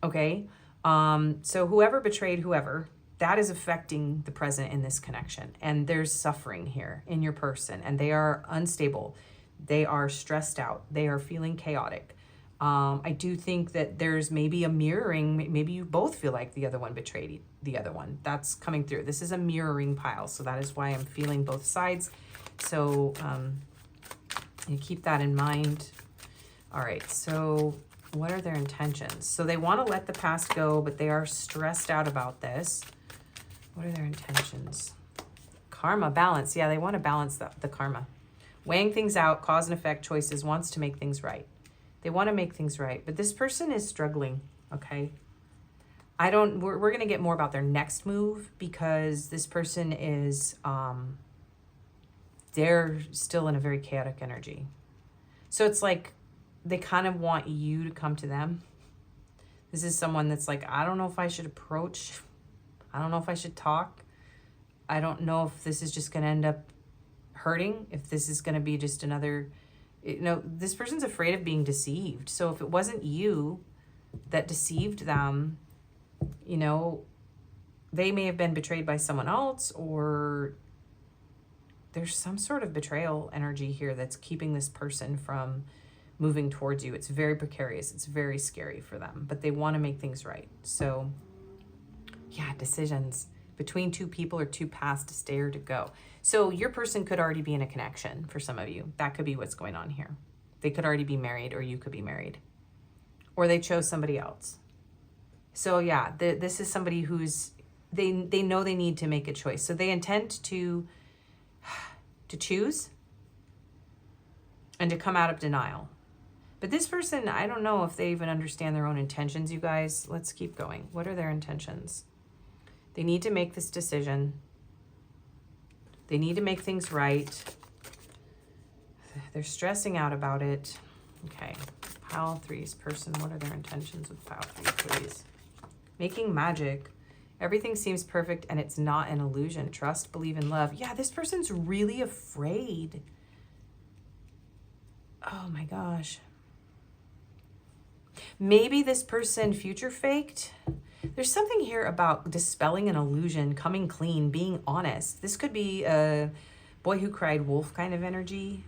Okay. So whoever betrayed whoever, that is affecting the present in this connection. And there's suffering here in your person, and they are unstable. They are stressed out. They are feeling chaotic. I do think that there's maybe a mirroring. Maybe you both feel like the other one betrayed the other one. That's coming through. This is a mirroring pile. So that is why I'm feeling both sides. So you keep that in mind. All right. So what are their intentions? So they want to let the past go, but they are stressed out about this. What are their intentions? Karma, balance. Yeah, they want to balance the karma. Weighing things out, cause and effect choices, wants to make things right. They want to make things right, but this person is struggling, okay? We're going to get more about their next move, because this person is, they're still in a very chaotic energy. So it's like they kind of want you to come to them. This is someone that's like, I don't know if I should approach. I don't know if I should talk. I don't know if this is just going to end up hurting, if this is going to be just another, this person's afraid of being deceived. So if it wasn't you that deceived them, they may have been betrayed by someone else, or there's some sort of betrayal energy here that's keeping this person from moving towards you. It's very precarious. It's very scary for them, but they want to make things right. So yeah, decisions between two people or two paths, to stay or to go. So your person could already be in a connection for some of you. That could be what's going on here. They could already be married, or you could be married, or they chose somebody else. So yeah, this is somebody who's, they know they need to make a choice. So they intend to choose and to come out of denial. But this person, I don't know if they even understand their own intentions, you guys. Let's keep going. What are their intentions? They need to make this decision. They need to make things right. They're stressing out about it. Okay. Pile threes person. What are their intentions with pile three, please? Making magic. Everything seems perfect and it's not an illusion. Trust, believe in love. Yeah, this person's really afraid. Oh my gosh. Maybe this person future faked. There's something here about dispelling an illusion, coming clean, being honest. This could be a boy who cried wolf kind of energy.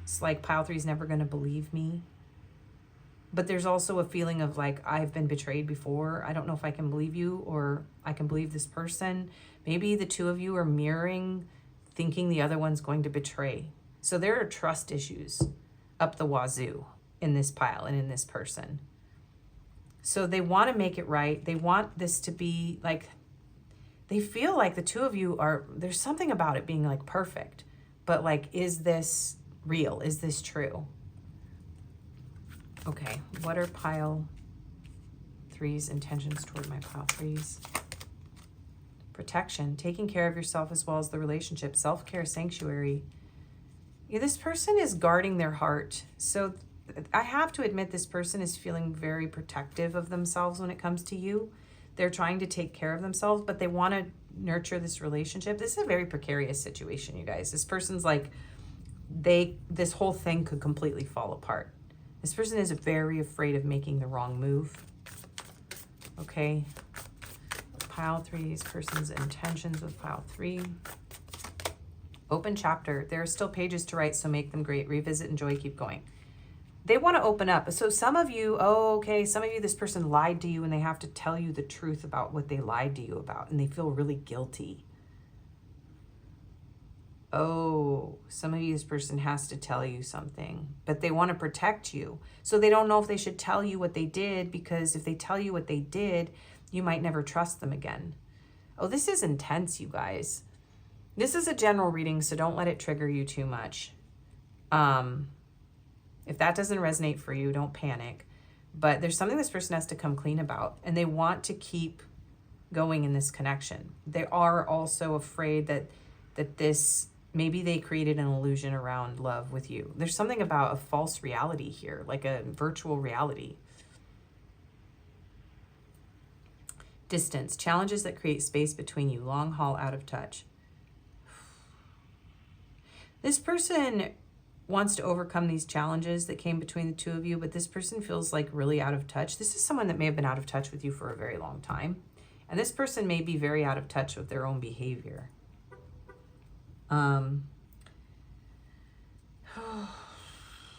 It's like pile three's never going to believe me. But there's also a feeling of like, I've been betrayed before. I don't know if I can believe you, or I can believe this person. Maybe the two of you are mirroring, thinking the other one's going to betray. So there are trust issues up the wazoo in this pile and in this person. So they want to make it right. They want this to be like, they feel like the two of you are, there's something about it being like perfect, but like, is this real? Is this true? Okay, what are pile three's intentions toward my pile threes? Protection, taking care of yourself as well as the relationship, self-care, sanctuary. Yeah, this person is guarding their heart. So I have to admit, this person is feeling very protective of themselves when it comes to you. They're trying to take care of themselves, but they want to nurture this relationship. This is a very precarious situation, you guys. This person's like, this whole thing could completely fall apart. This person is very afraid of making the wrong move. Okay. Pile three's person's intentions with pile three. Open chapter. There are still pages to write, so make them great. Revisit, enjoy, keep going. They want to open up. So some of you, some of you, this person lied to you and they have to tell you the truth about what they lied to you about, and they feel really guilty. Oh, some of you, this person has to tell you something, but they want to protect you. So they don't know if they should tell you what they did, because if they tell you what they did, you might never trust them again. Oh, this is intense, you guys. This is a general reading, so don't let it trigger you too much. If that doesn't resonate for you, don't panic. But there's something this person has to come clean about, and they want to keep going in this connection. They are also afraid that this, maybe they created an illusion around love with you. There's something about a false reality here, like a virtual reality. Distance, challenges that create space between you, long haul, out of touch. This person wants to overcome these challenges that came between the two of you, but this person feels like really out of touch. This is someone that may have been out of touch with you for a very long time. And this person may be very out of touch with their own behavior.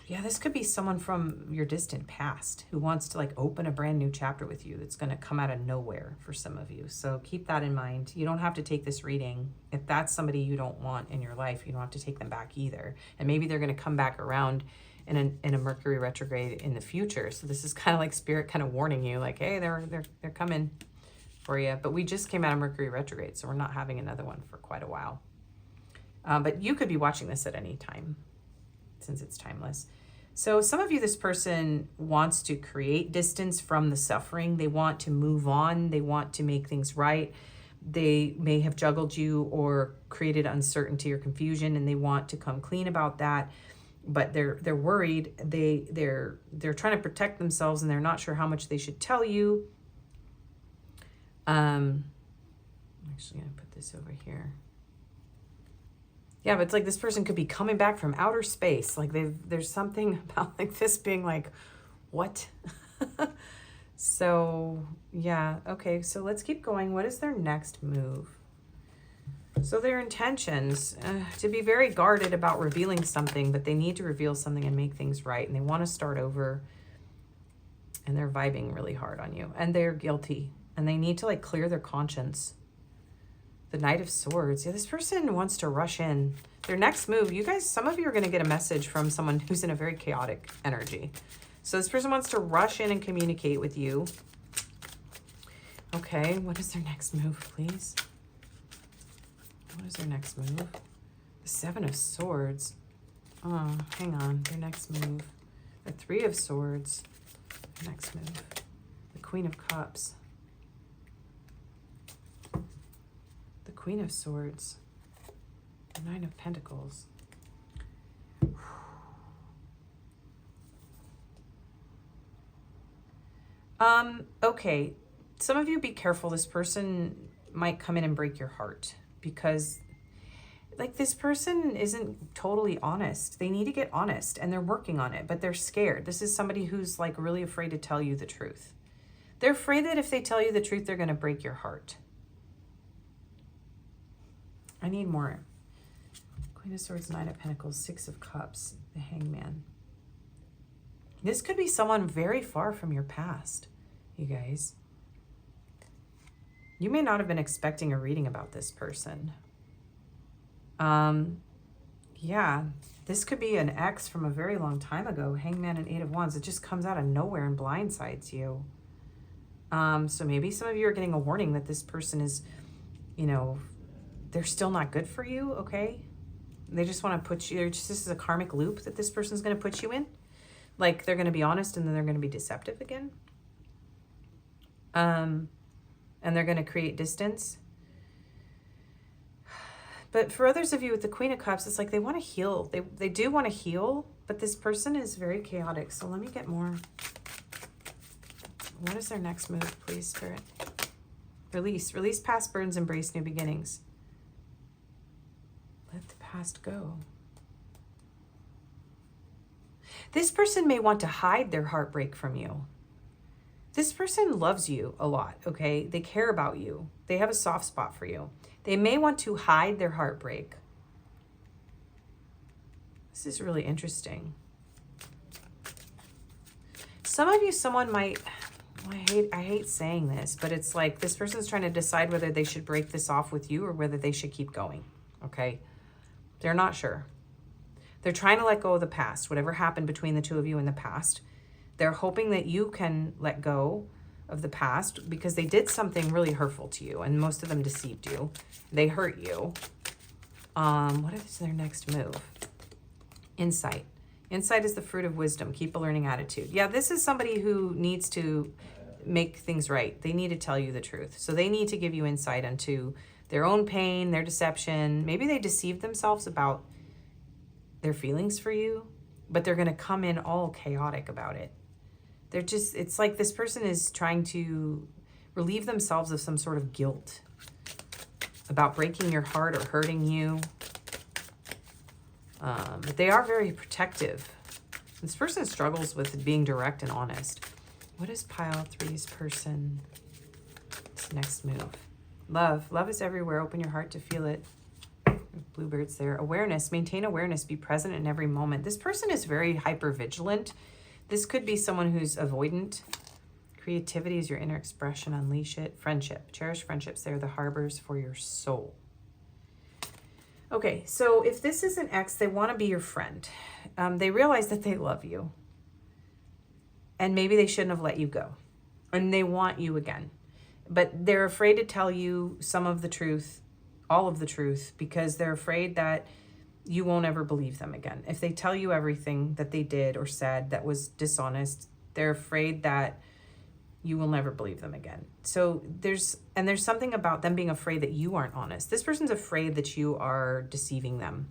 Yeah, this could be someone from your distant past who wants to like open a brand new chapter with you that's going to come out of nowhere for some of you. So keep that in mind. You don't have to take this reading. If that's somebody you don't want in your life, you don't have to take them back either. And maybe they're going to come back around in a Mercury retrograde in the future. So this is kind of like Spirit kind of warning you like, hey, they're coming for you. But we just came out of Mercury retrograde, so we're not having another one for quite a while. But you could be watching this at any time since it's timeless. So some of you, this person wants to create distance from the suffering. They want to move on. They want to make things right. They may have juggled you or created uncertainty or confusion, and they want to come clean about that. But they're worried. They're trying to protect themselves, and they're not sure how much they should tell you. I'm actually going to put this over here. Yeah, but it's like this person could be coming back from outer space. Like there's something about like this being like, what? So yeah, okay. So let's keep going. What is their next move? So their intentions, to be very guarded about revealing something, but they need to reveal something and make things right. And they want to start over, and they're vibing really hard on you, and they're guilty, and they need to like clear their conscience. The Knight of Swords. Yeah, this person wants to rush in. Their next move, you guys, some of you are going to get a message from someone who's in a very chaotic energy. So this person wants to rush in and communicate with you. Okay, what is their next move, please? What is their next move? The Seven of Swords. Oh, hang on. Their next move. The Three of Swords. Their next move. The Queen of Cups. Queen of Swords, the Nine of Pentacles. Okay, some of you be careful. This person might come in and break your heart because like this person isn't totally honest. They need to get honest and they're working on it, but they're scared. This is somebody who's like really afraid to tell you the truth. They're afraid that if they tell you the truth, they're going to break your heart. I need more. Queen of Swords, Nine of Pentacles, Six of Cups, the Hangman. This could be someone very far from your past, you guys. You may not have been expecting a reading about this person. Yeah, this could be an ex from a very long time ago. Hangman and Eight of Wands. It just comes out of nowhere and blindsides you. So maybe some of you are getting a warning that this person is, you know, they're still not good for you, okay? They just want to put you, this is a karmic loop that this person's going to put you in. Like they're going to be honest and then they're going to be deceptive again. And they're going to create distance. But for others of you with the Queen of Cups, it's like they want to heal. They do want to heal, but this person is very chaotic. So let me get more. What is their next move, please, Spirit? Release. Release past burdens, embrace new beginnings. Let the past go. This person may want to hide their heartbreak from you. This person loves you a lot, okay? They care about you. They have a soft spot for you. They may want to hide their heartbreak. This is really interesting. Some of you, someone might, I hate saying this, but it's like this person's trying to decide whether they should break this off with you or whether they should keep going, okay? They're not sure. They're trying to let go of the past, whatever happened between the two of you in the past. They're hoping that you can let go of the past because they did something really hurtful to you, and most of them deceived you. They hurt you. What is their next move? Insight. Insight is the fruit of wisdom. Keep a learning attitude. Yeah, this is somebody who needs to make things right. They need to tell you the truth. So they need to give you insight into their own pain, their deception. Maybe they deceived themselves about their feelings for you, but they're going to come in all chaotic about it. They're just, it's like this person is trying to relieve themselves of some sort of guilt about breaking your heart or hurting you. But they are very protective. This person struggles with being direct and honest. What is pile 3's person's next move? Love. Love is everywhere. Open your heart to feel it. Bluebirds there. Awareness. Maintain awareness. Be present in every moment. This person is very hyper vigilant. This could be someone who's avoidant. Creativity is your inner expression. Unleash it. Friendship. Cherish friendships. They're the harbors for your soul. Okay, so if this is an ex, they want to be your friend. They realize that they love you. And maybe they shouldn't have let you go. And they want you again. But they're afraid to tell you some of the truth, all of the truth, because they're afraid that you won't ever believe them again. If they tell you everything that they did or said that was dishonest, they're afraid that you will never believe them again. So there's something about them being afraid that you aren't honest. This person's afraid that you are deceiving them.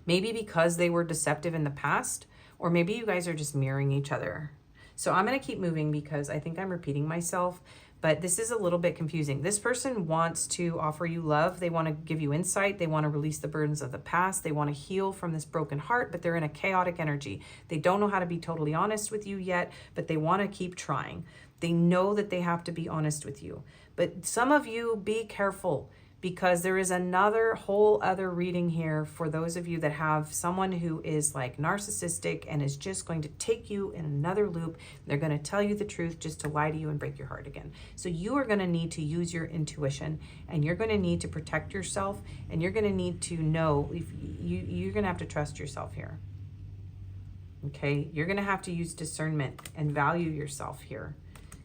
Maybe because they were deceptive in the past, or maybe you guys are just mirroring each other. So I'm going to keep moving because I think I'm repeating myself, but this is a little bit confusing. This person wants to offer you love. They want to give you insight. They want to release the burdens of the past. They want to heal from this broken heart, but they're in a chaotic energy. They don't know how to be totally honest with you yet, but they want to keep trying. They know that they have to be honest with you. But some of you, be careful, because there is another whole other reading here for those of you that have someone who is like narcissistic and is just going to take you in another loop. They're going to tell you the truth just to lie to you and break your heart again. So you are going to need to use your intuition, and you're going to need to protect yourself, and you're going to need to know if you're going to have to trust yourself here. Okay, you're going to have to use discernment and value yourself here.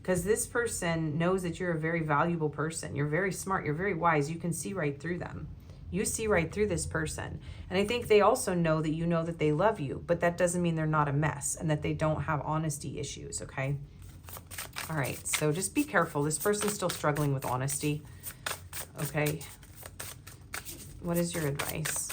Because this person knows that you're a very valuable person. You're very smart. You're very wise. You can see right through them. You see right through this person. And I think they also know that you know that they love you, but that doesn't mean they're not a mess and that they don't have honesty issues, okay? All right, so just be careful. This person's still struggling with honesty, okay? What is your advice?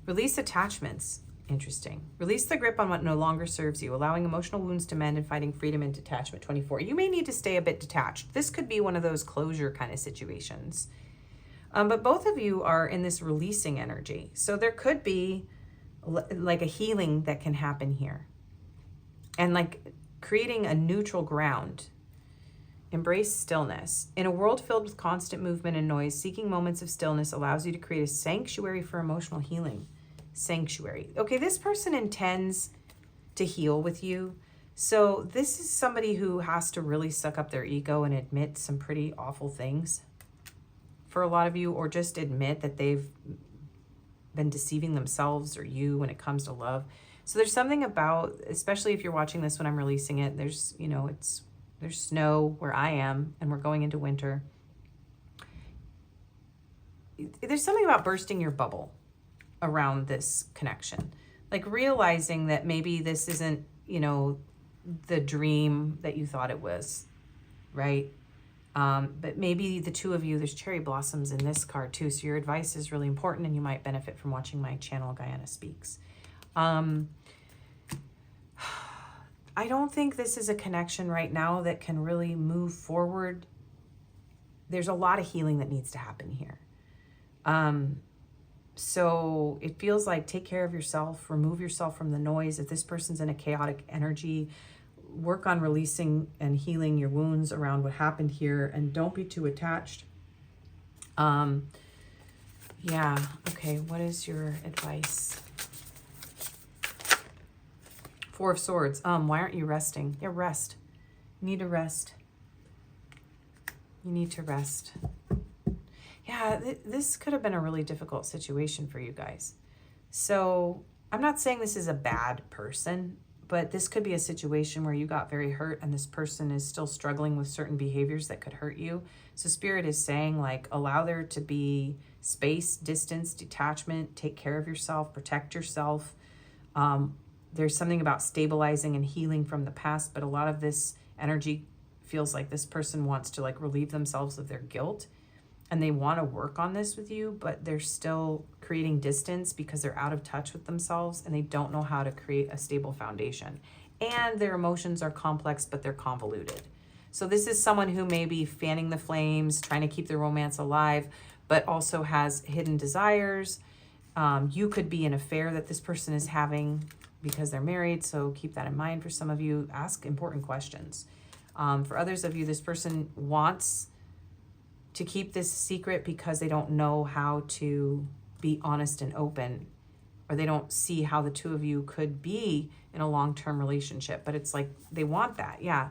Release attachments. Interesting. Release the grip on what no longer serves you, allowing emotional wounds to mend and finding freedom in detachment. 24. You may need to stay a bit detached. This could be one of those closure kind of situations. But both of you are in this releasing energy. So there could be like a healing that can happen here. And like creating a neutral ground. Embrace stillness. In a world filled with constant movement and noise, seeking moments of stillness allows you to create a sanctuary for emotional healing. Sanctuary. Okay, this person intends to heal with you. So this is somebody who has to really suck up their ego and admit some pretty awful things for a lot of you, or just admit that they've been deceiving themselves or you when it comes to love. So there's something about, especially if you're watching this when I'm releasing it, there's, you know, there's snow where I am and we're going into winter. There's something about bursting your bubble around this connection, like realizing that maybe this isn't, you know, the dream that you thought it was, right? But maybe the two of you, there's cherry blossoms in this card too. So your advice is really important and you might benefit from watching my channel, Gaiana Speaks. I don't think this is a connection right now that can really move forward. There's a lot of healing that needs to happen here. So it feels like take care of yourself, remove yourself from the noise. If this person's in a chaotic energy, work on releasing and healing your wounds around what happened here, and don't be too attached. Yeah, okay, what is your advice? Four of Swords. Why aren't you resting? Yeah, rest. You need to rest. You need to rest. Yeah, this could have been a really difficult situation for you guys. So I'm not saying this is a bad person, but this could be a situation where you got very hurt and this person is still struggling with certain behaviors that could hurt you. So Spirit is saying, like, allow there to be space, distance, detachment, take care of yourself, protect yourself. There's something about stabilizing and healing from the past, but a lot of this energy feels like this person wants to like relieve themselves of their guilt. And they want to work on this with you, but they're still creating distance because they're out of touch with themselves and they don't know how to create a stable foundation. And their emotions are complex, but they're convoluted. So this is someone who may be fanning the flames, trying to keep the romance alive, but also has hidden desires You could be an affair that this person is having because they're married, so keep that in mind. For some of you, ask important questions. For others of you, this person wants to keep this secret because they don't know how to be honest and open, or they don't see how the two of you could be in a long-term relationship. But it's like they want that. Yeah,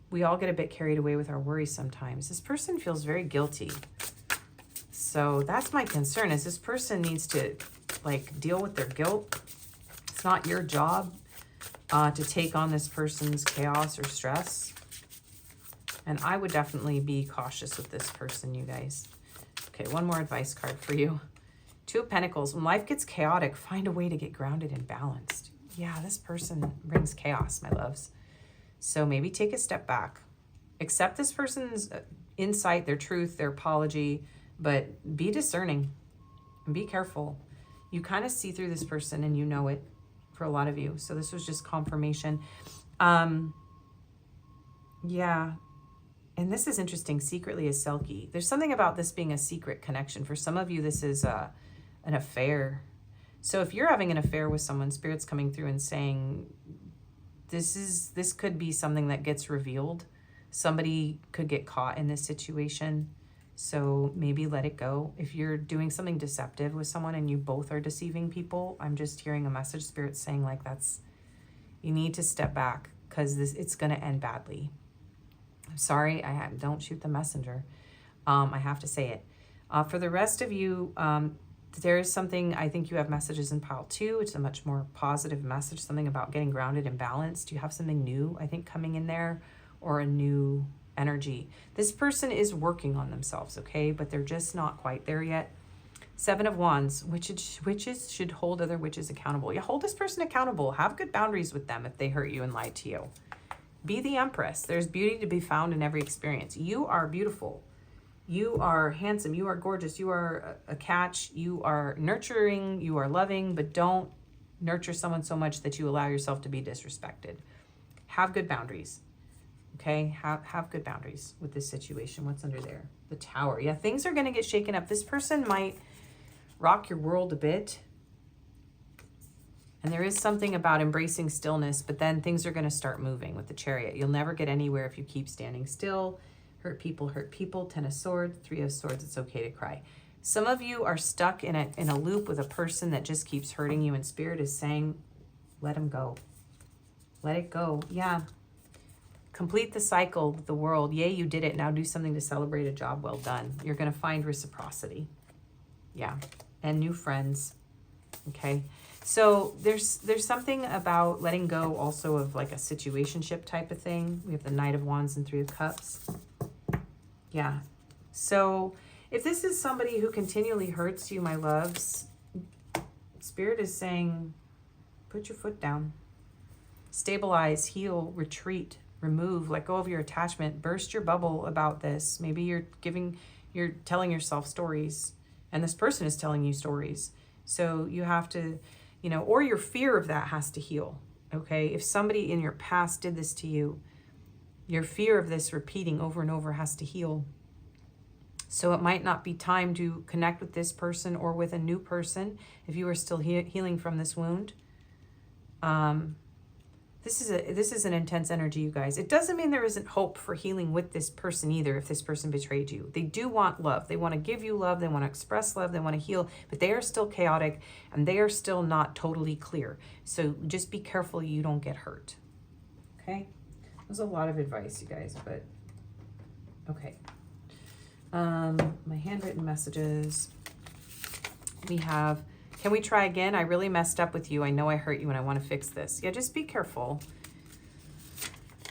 we all get a bit carried away with our worries sometimes. This person feels very guilty. So that's my concern, is this person needs to like deal with their guilt. It's not your job to take on this person's chaos or stress. And I would definitely be cautious with this person, you guys. Okay, one more advice card for you. Two of Pentacles. When life gets chaotic, find a way to get grounded and balanced. Yeah, this person brings chaos, my loves. So maybe take a step back. Accept this person's insight, their truth, their apology, but be discerning and be careful. You kind of see through this person and you know it for a lot of you. So this was just confirmation. Yeah. And this is interesting. Secretly is Selkie. There's something about this being a secret connection. For some of you, this is an affair. So if you're having an affair with someone, Spirit's coming through and saying, this could be something that gets revealed. Somebody could get caught in this situation. So maybe let it go. If you're doing something deceptive with someone and you both are deceiving people, I'm just hearing a message. Spirit's saying like you need to step back because it's going to end badly. I'm sorry, don't shoot the messenger. I have to say it. For the rest of you, there is something, I think you have messages in pile 2. It's a much more positive message, something about getting grounded and balanced. You have something new, I think, coming in there, or a new energy. This person is working on themselves, okay? But they're just not quite there yet. 7 of Wands, witches should hold other witches accountable. Yeah, hold this person accountable. Have good boundaries with them if they hurt you and lied to you. Be the Empress. There's beauty to be found in every experience. You are beautiful. You are handsome. You are gorgeous. You are a catch. You are nurturing. You are loving, but don't nurture someone so much that you allow yourself to be disrespected. Have good boundaries. Okay? Have good boundaries with this situation. What's under there? The Tower. Yeah, things are going to get shaken up. This person might rock your world a bit. And there is something about embracing stillness, but then things are going to start moving with the Chariot. You'll never get anywhere if you keep standing still. Hurt people, hurt people. 10 of Swords, 3 of Swords. It's okay to cry. Some of you are stuck in a loop with a person that just keeps hurting you, and Spirit is saying, let him go. Let it go. Yeah. Complete the cycle with the world. Yay, you did it. Now do something to celebrate a job well done. You're going to find reciprocity. Yeah. And new friends. Okay. So there's something about letting go also of like a situationship type of thing. We have the Knight of Wands and 3 of Cups. Yeah. So if this is somebody who continually hurts you, my loves, Spirit is saying, put your foot down. Stabilize, heal, retreat, remove, let go of your attachment, burst your bubble about this. Maybe you're telling yourself stories, and this person is telling you stories. So you have to, or your fear of that has to heal, okay? If somebody in your past did this to you, your fear of this repeating over and over has to heal. So it might not be time to connect with this person or with a new person if you are still healing from this wound. This is an intense energy, you guys. It doesn't mean there isn't hope for healing with this person either if this person betrayed you. They do want love. They want to give you love. They want to express love. They want to heal. But they are still chaotic and they are still not totally clear. So just be careful you don't get hurt. Okay? There's a lot of advice, you guys, but okay. My handwritten messages. We have... Can we try again? I really messed up with you. I know I hurt you and I want to fix this. Yeah, just be careful.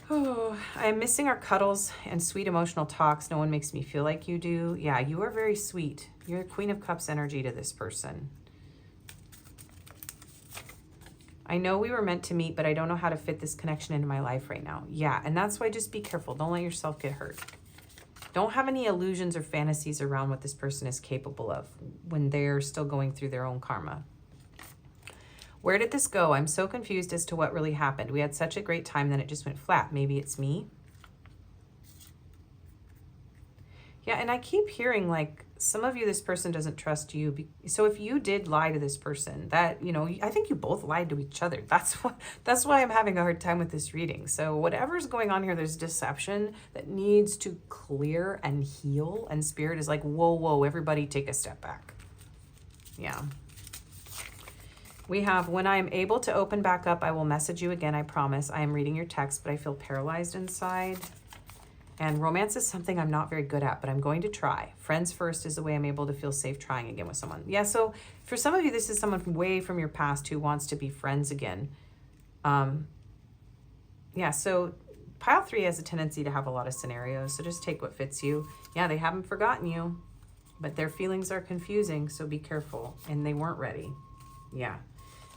Oh, I'm missing our cuddles and sweet emotional talks. No one makes me feel like you do. Yeah, you are very sweet. You're a Queen of Cups energy to this person. I know we were meant to meet, but I don't know how to fit this connection into my life right now. Yeah, and that's why just be careful. Don't let yourself get hurt. Don't have any illusions or fantasies around what this person is capable of when they're still going through their own karma. Where did this go? I'm so confused as to what really happened. We had such a great time, then it just went flat. Maybe it's me. Yeah, and I keep hearing like some of you, this person doesn't trust you. So if you did lie to this person, that, you know, I think you both lied to each other. That's why I'm having a hard time with this reading. So whatever's going on here, there's deception that needs to clear and heal. And Spirit is like, whoa, whoa, everybody take a step back. Yeah. We have, when I am able to open back up, I will message you again. I promise. I am reading your text, but I feel paralyzed inside. And romance is something I'm not very good at, but I'm going to try. Friends first is the way I'm able to feel safe trying again with someone. Yeah, so for some of you, this is someone way from your past who wants to be friends again. Yeah, so pile 3 has a tendency to have a lot of scenarios, so just take what fits you. Yeah, they haven't forgotten you, but their feelings are confusing, so be careful. And they weren't ready. Yeah.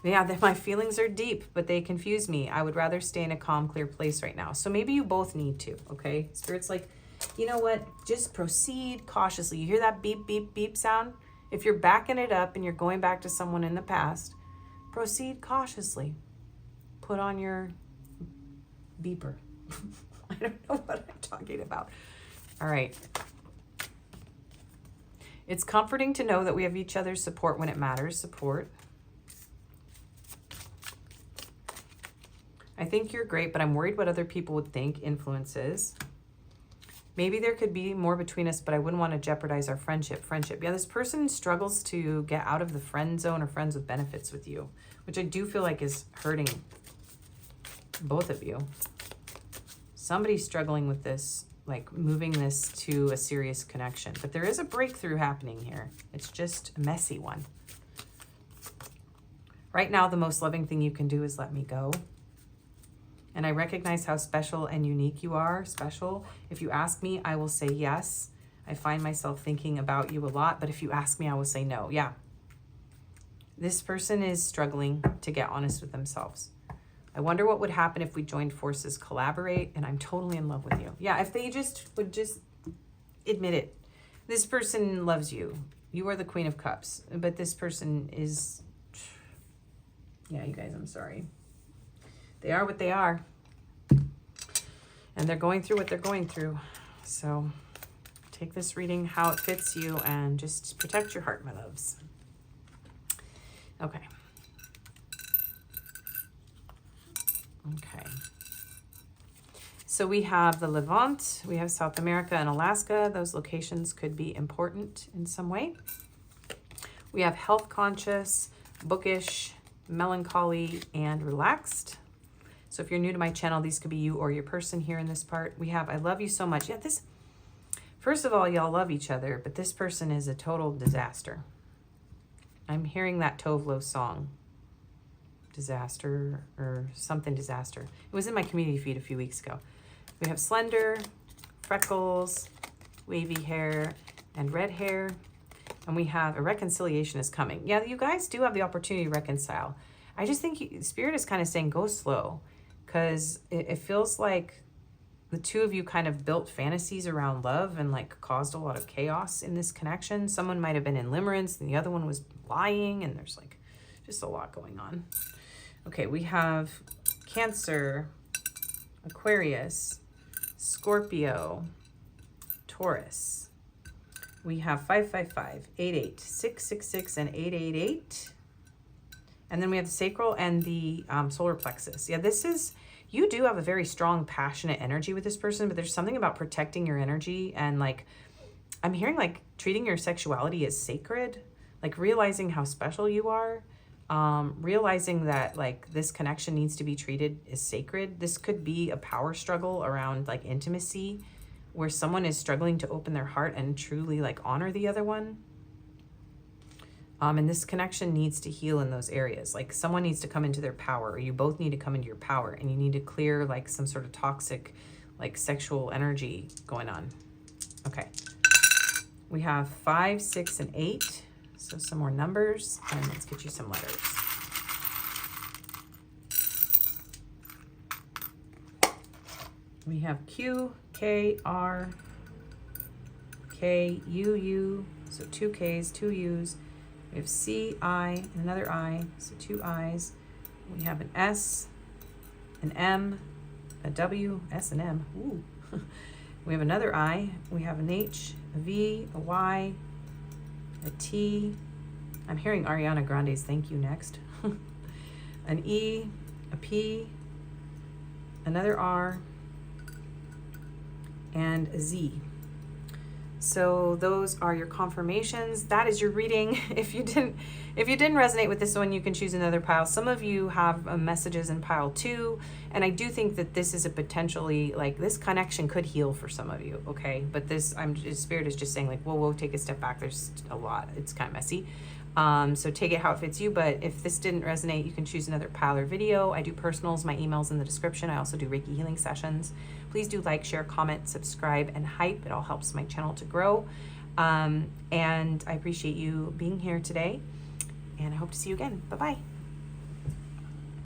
Yeah, my feelings are deep, but they confuse me. I would rather stay in a calm, clear place right now. So maybe you both need to, okay? Spirit's like, you know what? Just proceed cautiously. You hear that beep, beep, beep sound? If you're backing it up and you're going back to someone in the past, proceed cautiously. Put on your beeper. I don't know what I'm talking about. All right. It's comforting to know that we have each other's support when it matters. Support. I think you're great, but I'm worried what other people would think. Influences. Maybe there could be more between us, but I wouldn't want to jeopardize our friendship. Yeah, this person struggles to get out of the friend zone or friends with benefits with you, which I do feel like is hurting both of you. Somebody's struggling with this, like moving this to a serious connection. But there is a breakthrough happening here. It's just a messy one. Right now, the most loving thing you can do is let me go. And I recognize how special and unique you are. Special. If you ask me, I will say yes. I find myself thinking about you a lot, but if you ask me, I will say no. Yeah. This person is struggling to get honest with themselves. I wonder what would happen if we joined forces, collaborate, and I'm totally in love with you. Yeah, if they just would just admit it. This person loves you. You are the Queen of Cups, but this person is, yeah, you guys, I'm sorry. They are what they are. And they're going through what they're going through. So take this reading how it fits you and just protect your heart, my loves. Okay. Okay. So we have the Levant, we have South America and Alaska. Those locations could be important in some way. We have health conscious, bookish, melancholy, and relaxed. So if you're new to my channel, these could be you or your person here in this part. We have I love you so much. Yeah, this, first of all, y'all love each other, but this person is a total disaster. I'm hearing that Tovlo song. Disaster or something disaster. It was in my community feed a few weeks ago. We have slender, freckles, wavy hair, and red hair. And we have a reconciliation is coming. Yeah, you guys do have the opportunity to reconcile. I just think Spirit is kind of saying go slow, because it feels like the two of you kind of built fantasies around love and like caused a lot of chaos in this connection. Someone might have been in limerence and the other one was lying, and there's like just a lot going on. Okay, we have Cancer, Aquarius, Scorpio, Taurus. We have 555, 88, 666, and 888. And then we have the sacral and the solar plexus. Yeah, this is, you do have a very strong, passionate energy with this person, but there's something about protecting your energy and like, I'm hearing like treating your sexuality as sacred, like realizing how special you are, realizing that like this connection needs to be treated as sacred. This could be a power struggle around like intimacy where someone is struggling to open their heart and truly like honor the other one. And this connection needs to heal in those areas. Like someone needs to come into their power, or you both need to come into your power, and you need to clear like some sort of toxic, like sexual energy going on. Okay. We have 5, 6, and 8. So some more numbers, and let's get you some letters. We have Q, K, R, K, U, U. So 2 Ks, 2 U's. We have C, I, and another I, so 2 I's. We have an S, an M, a W, S and M, ooh, We have another I. We have an H, a V, a Y, a T. I'm hearing Ariana Grande's thank you next. An E, a P, another R, and a Z. So those are your confirmations. That is your reading. If you didn't resonate with this one, you can choose another pile. Some of you have messages in pile 2, and I do think that this is a potentially, like, this connection could heal for some of you, okay? But this, Spirit is just saying, like, whoa, take a step back. There's a lot. It's kind of messy. So take it how it fits you, but if this didn't resonate, you can choose another pile or video. I do personals, my email's in the description. I also do Reiki healing sessions. Please do like, share, comment, subscribe, and hype. It all helps my channel to grow. And I appreciate you being here today, and I hope to see you again. Bye-bye.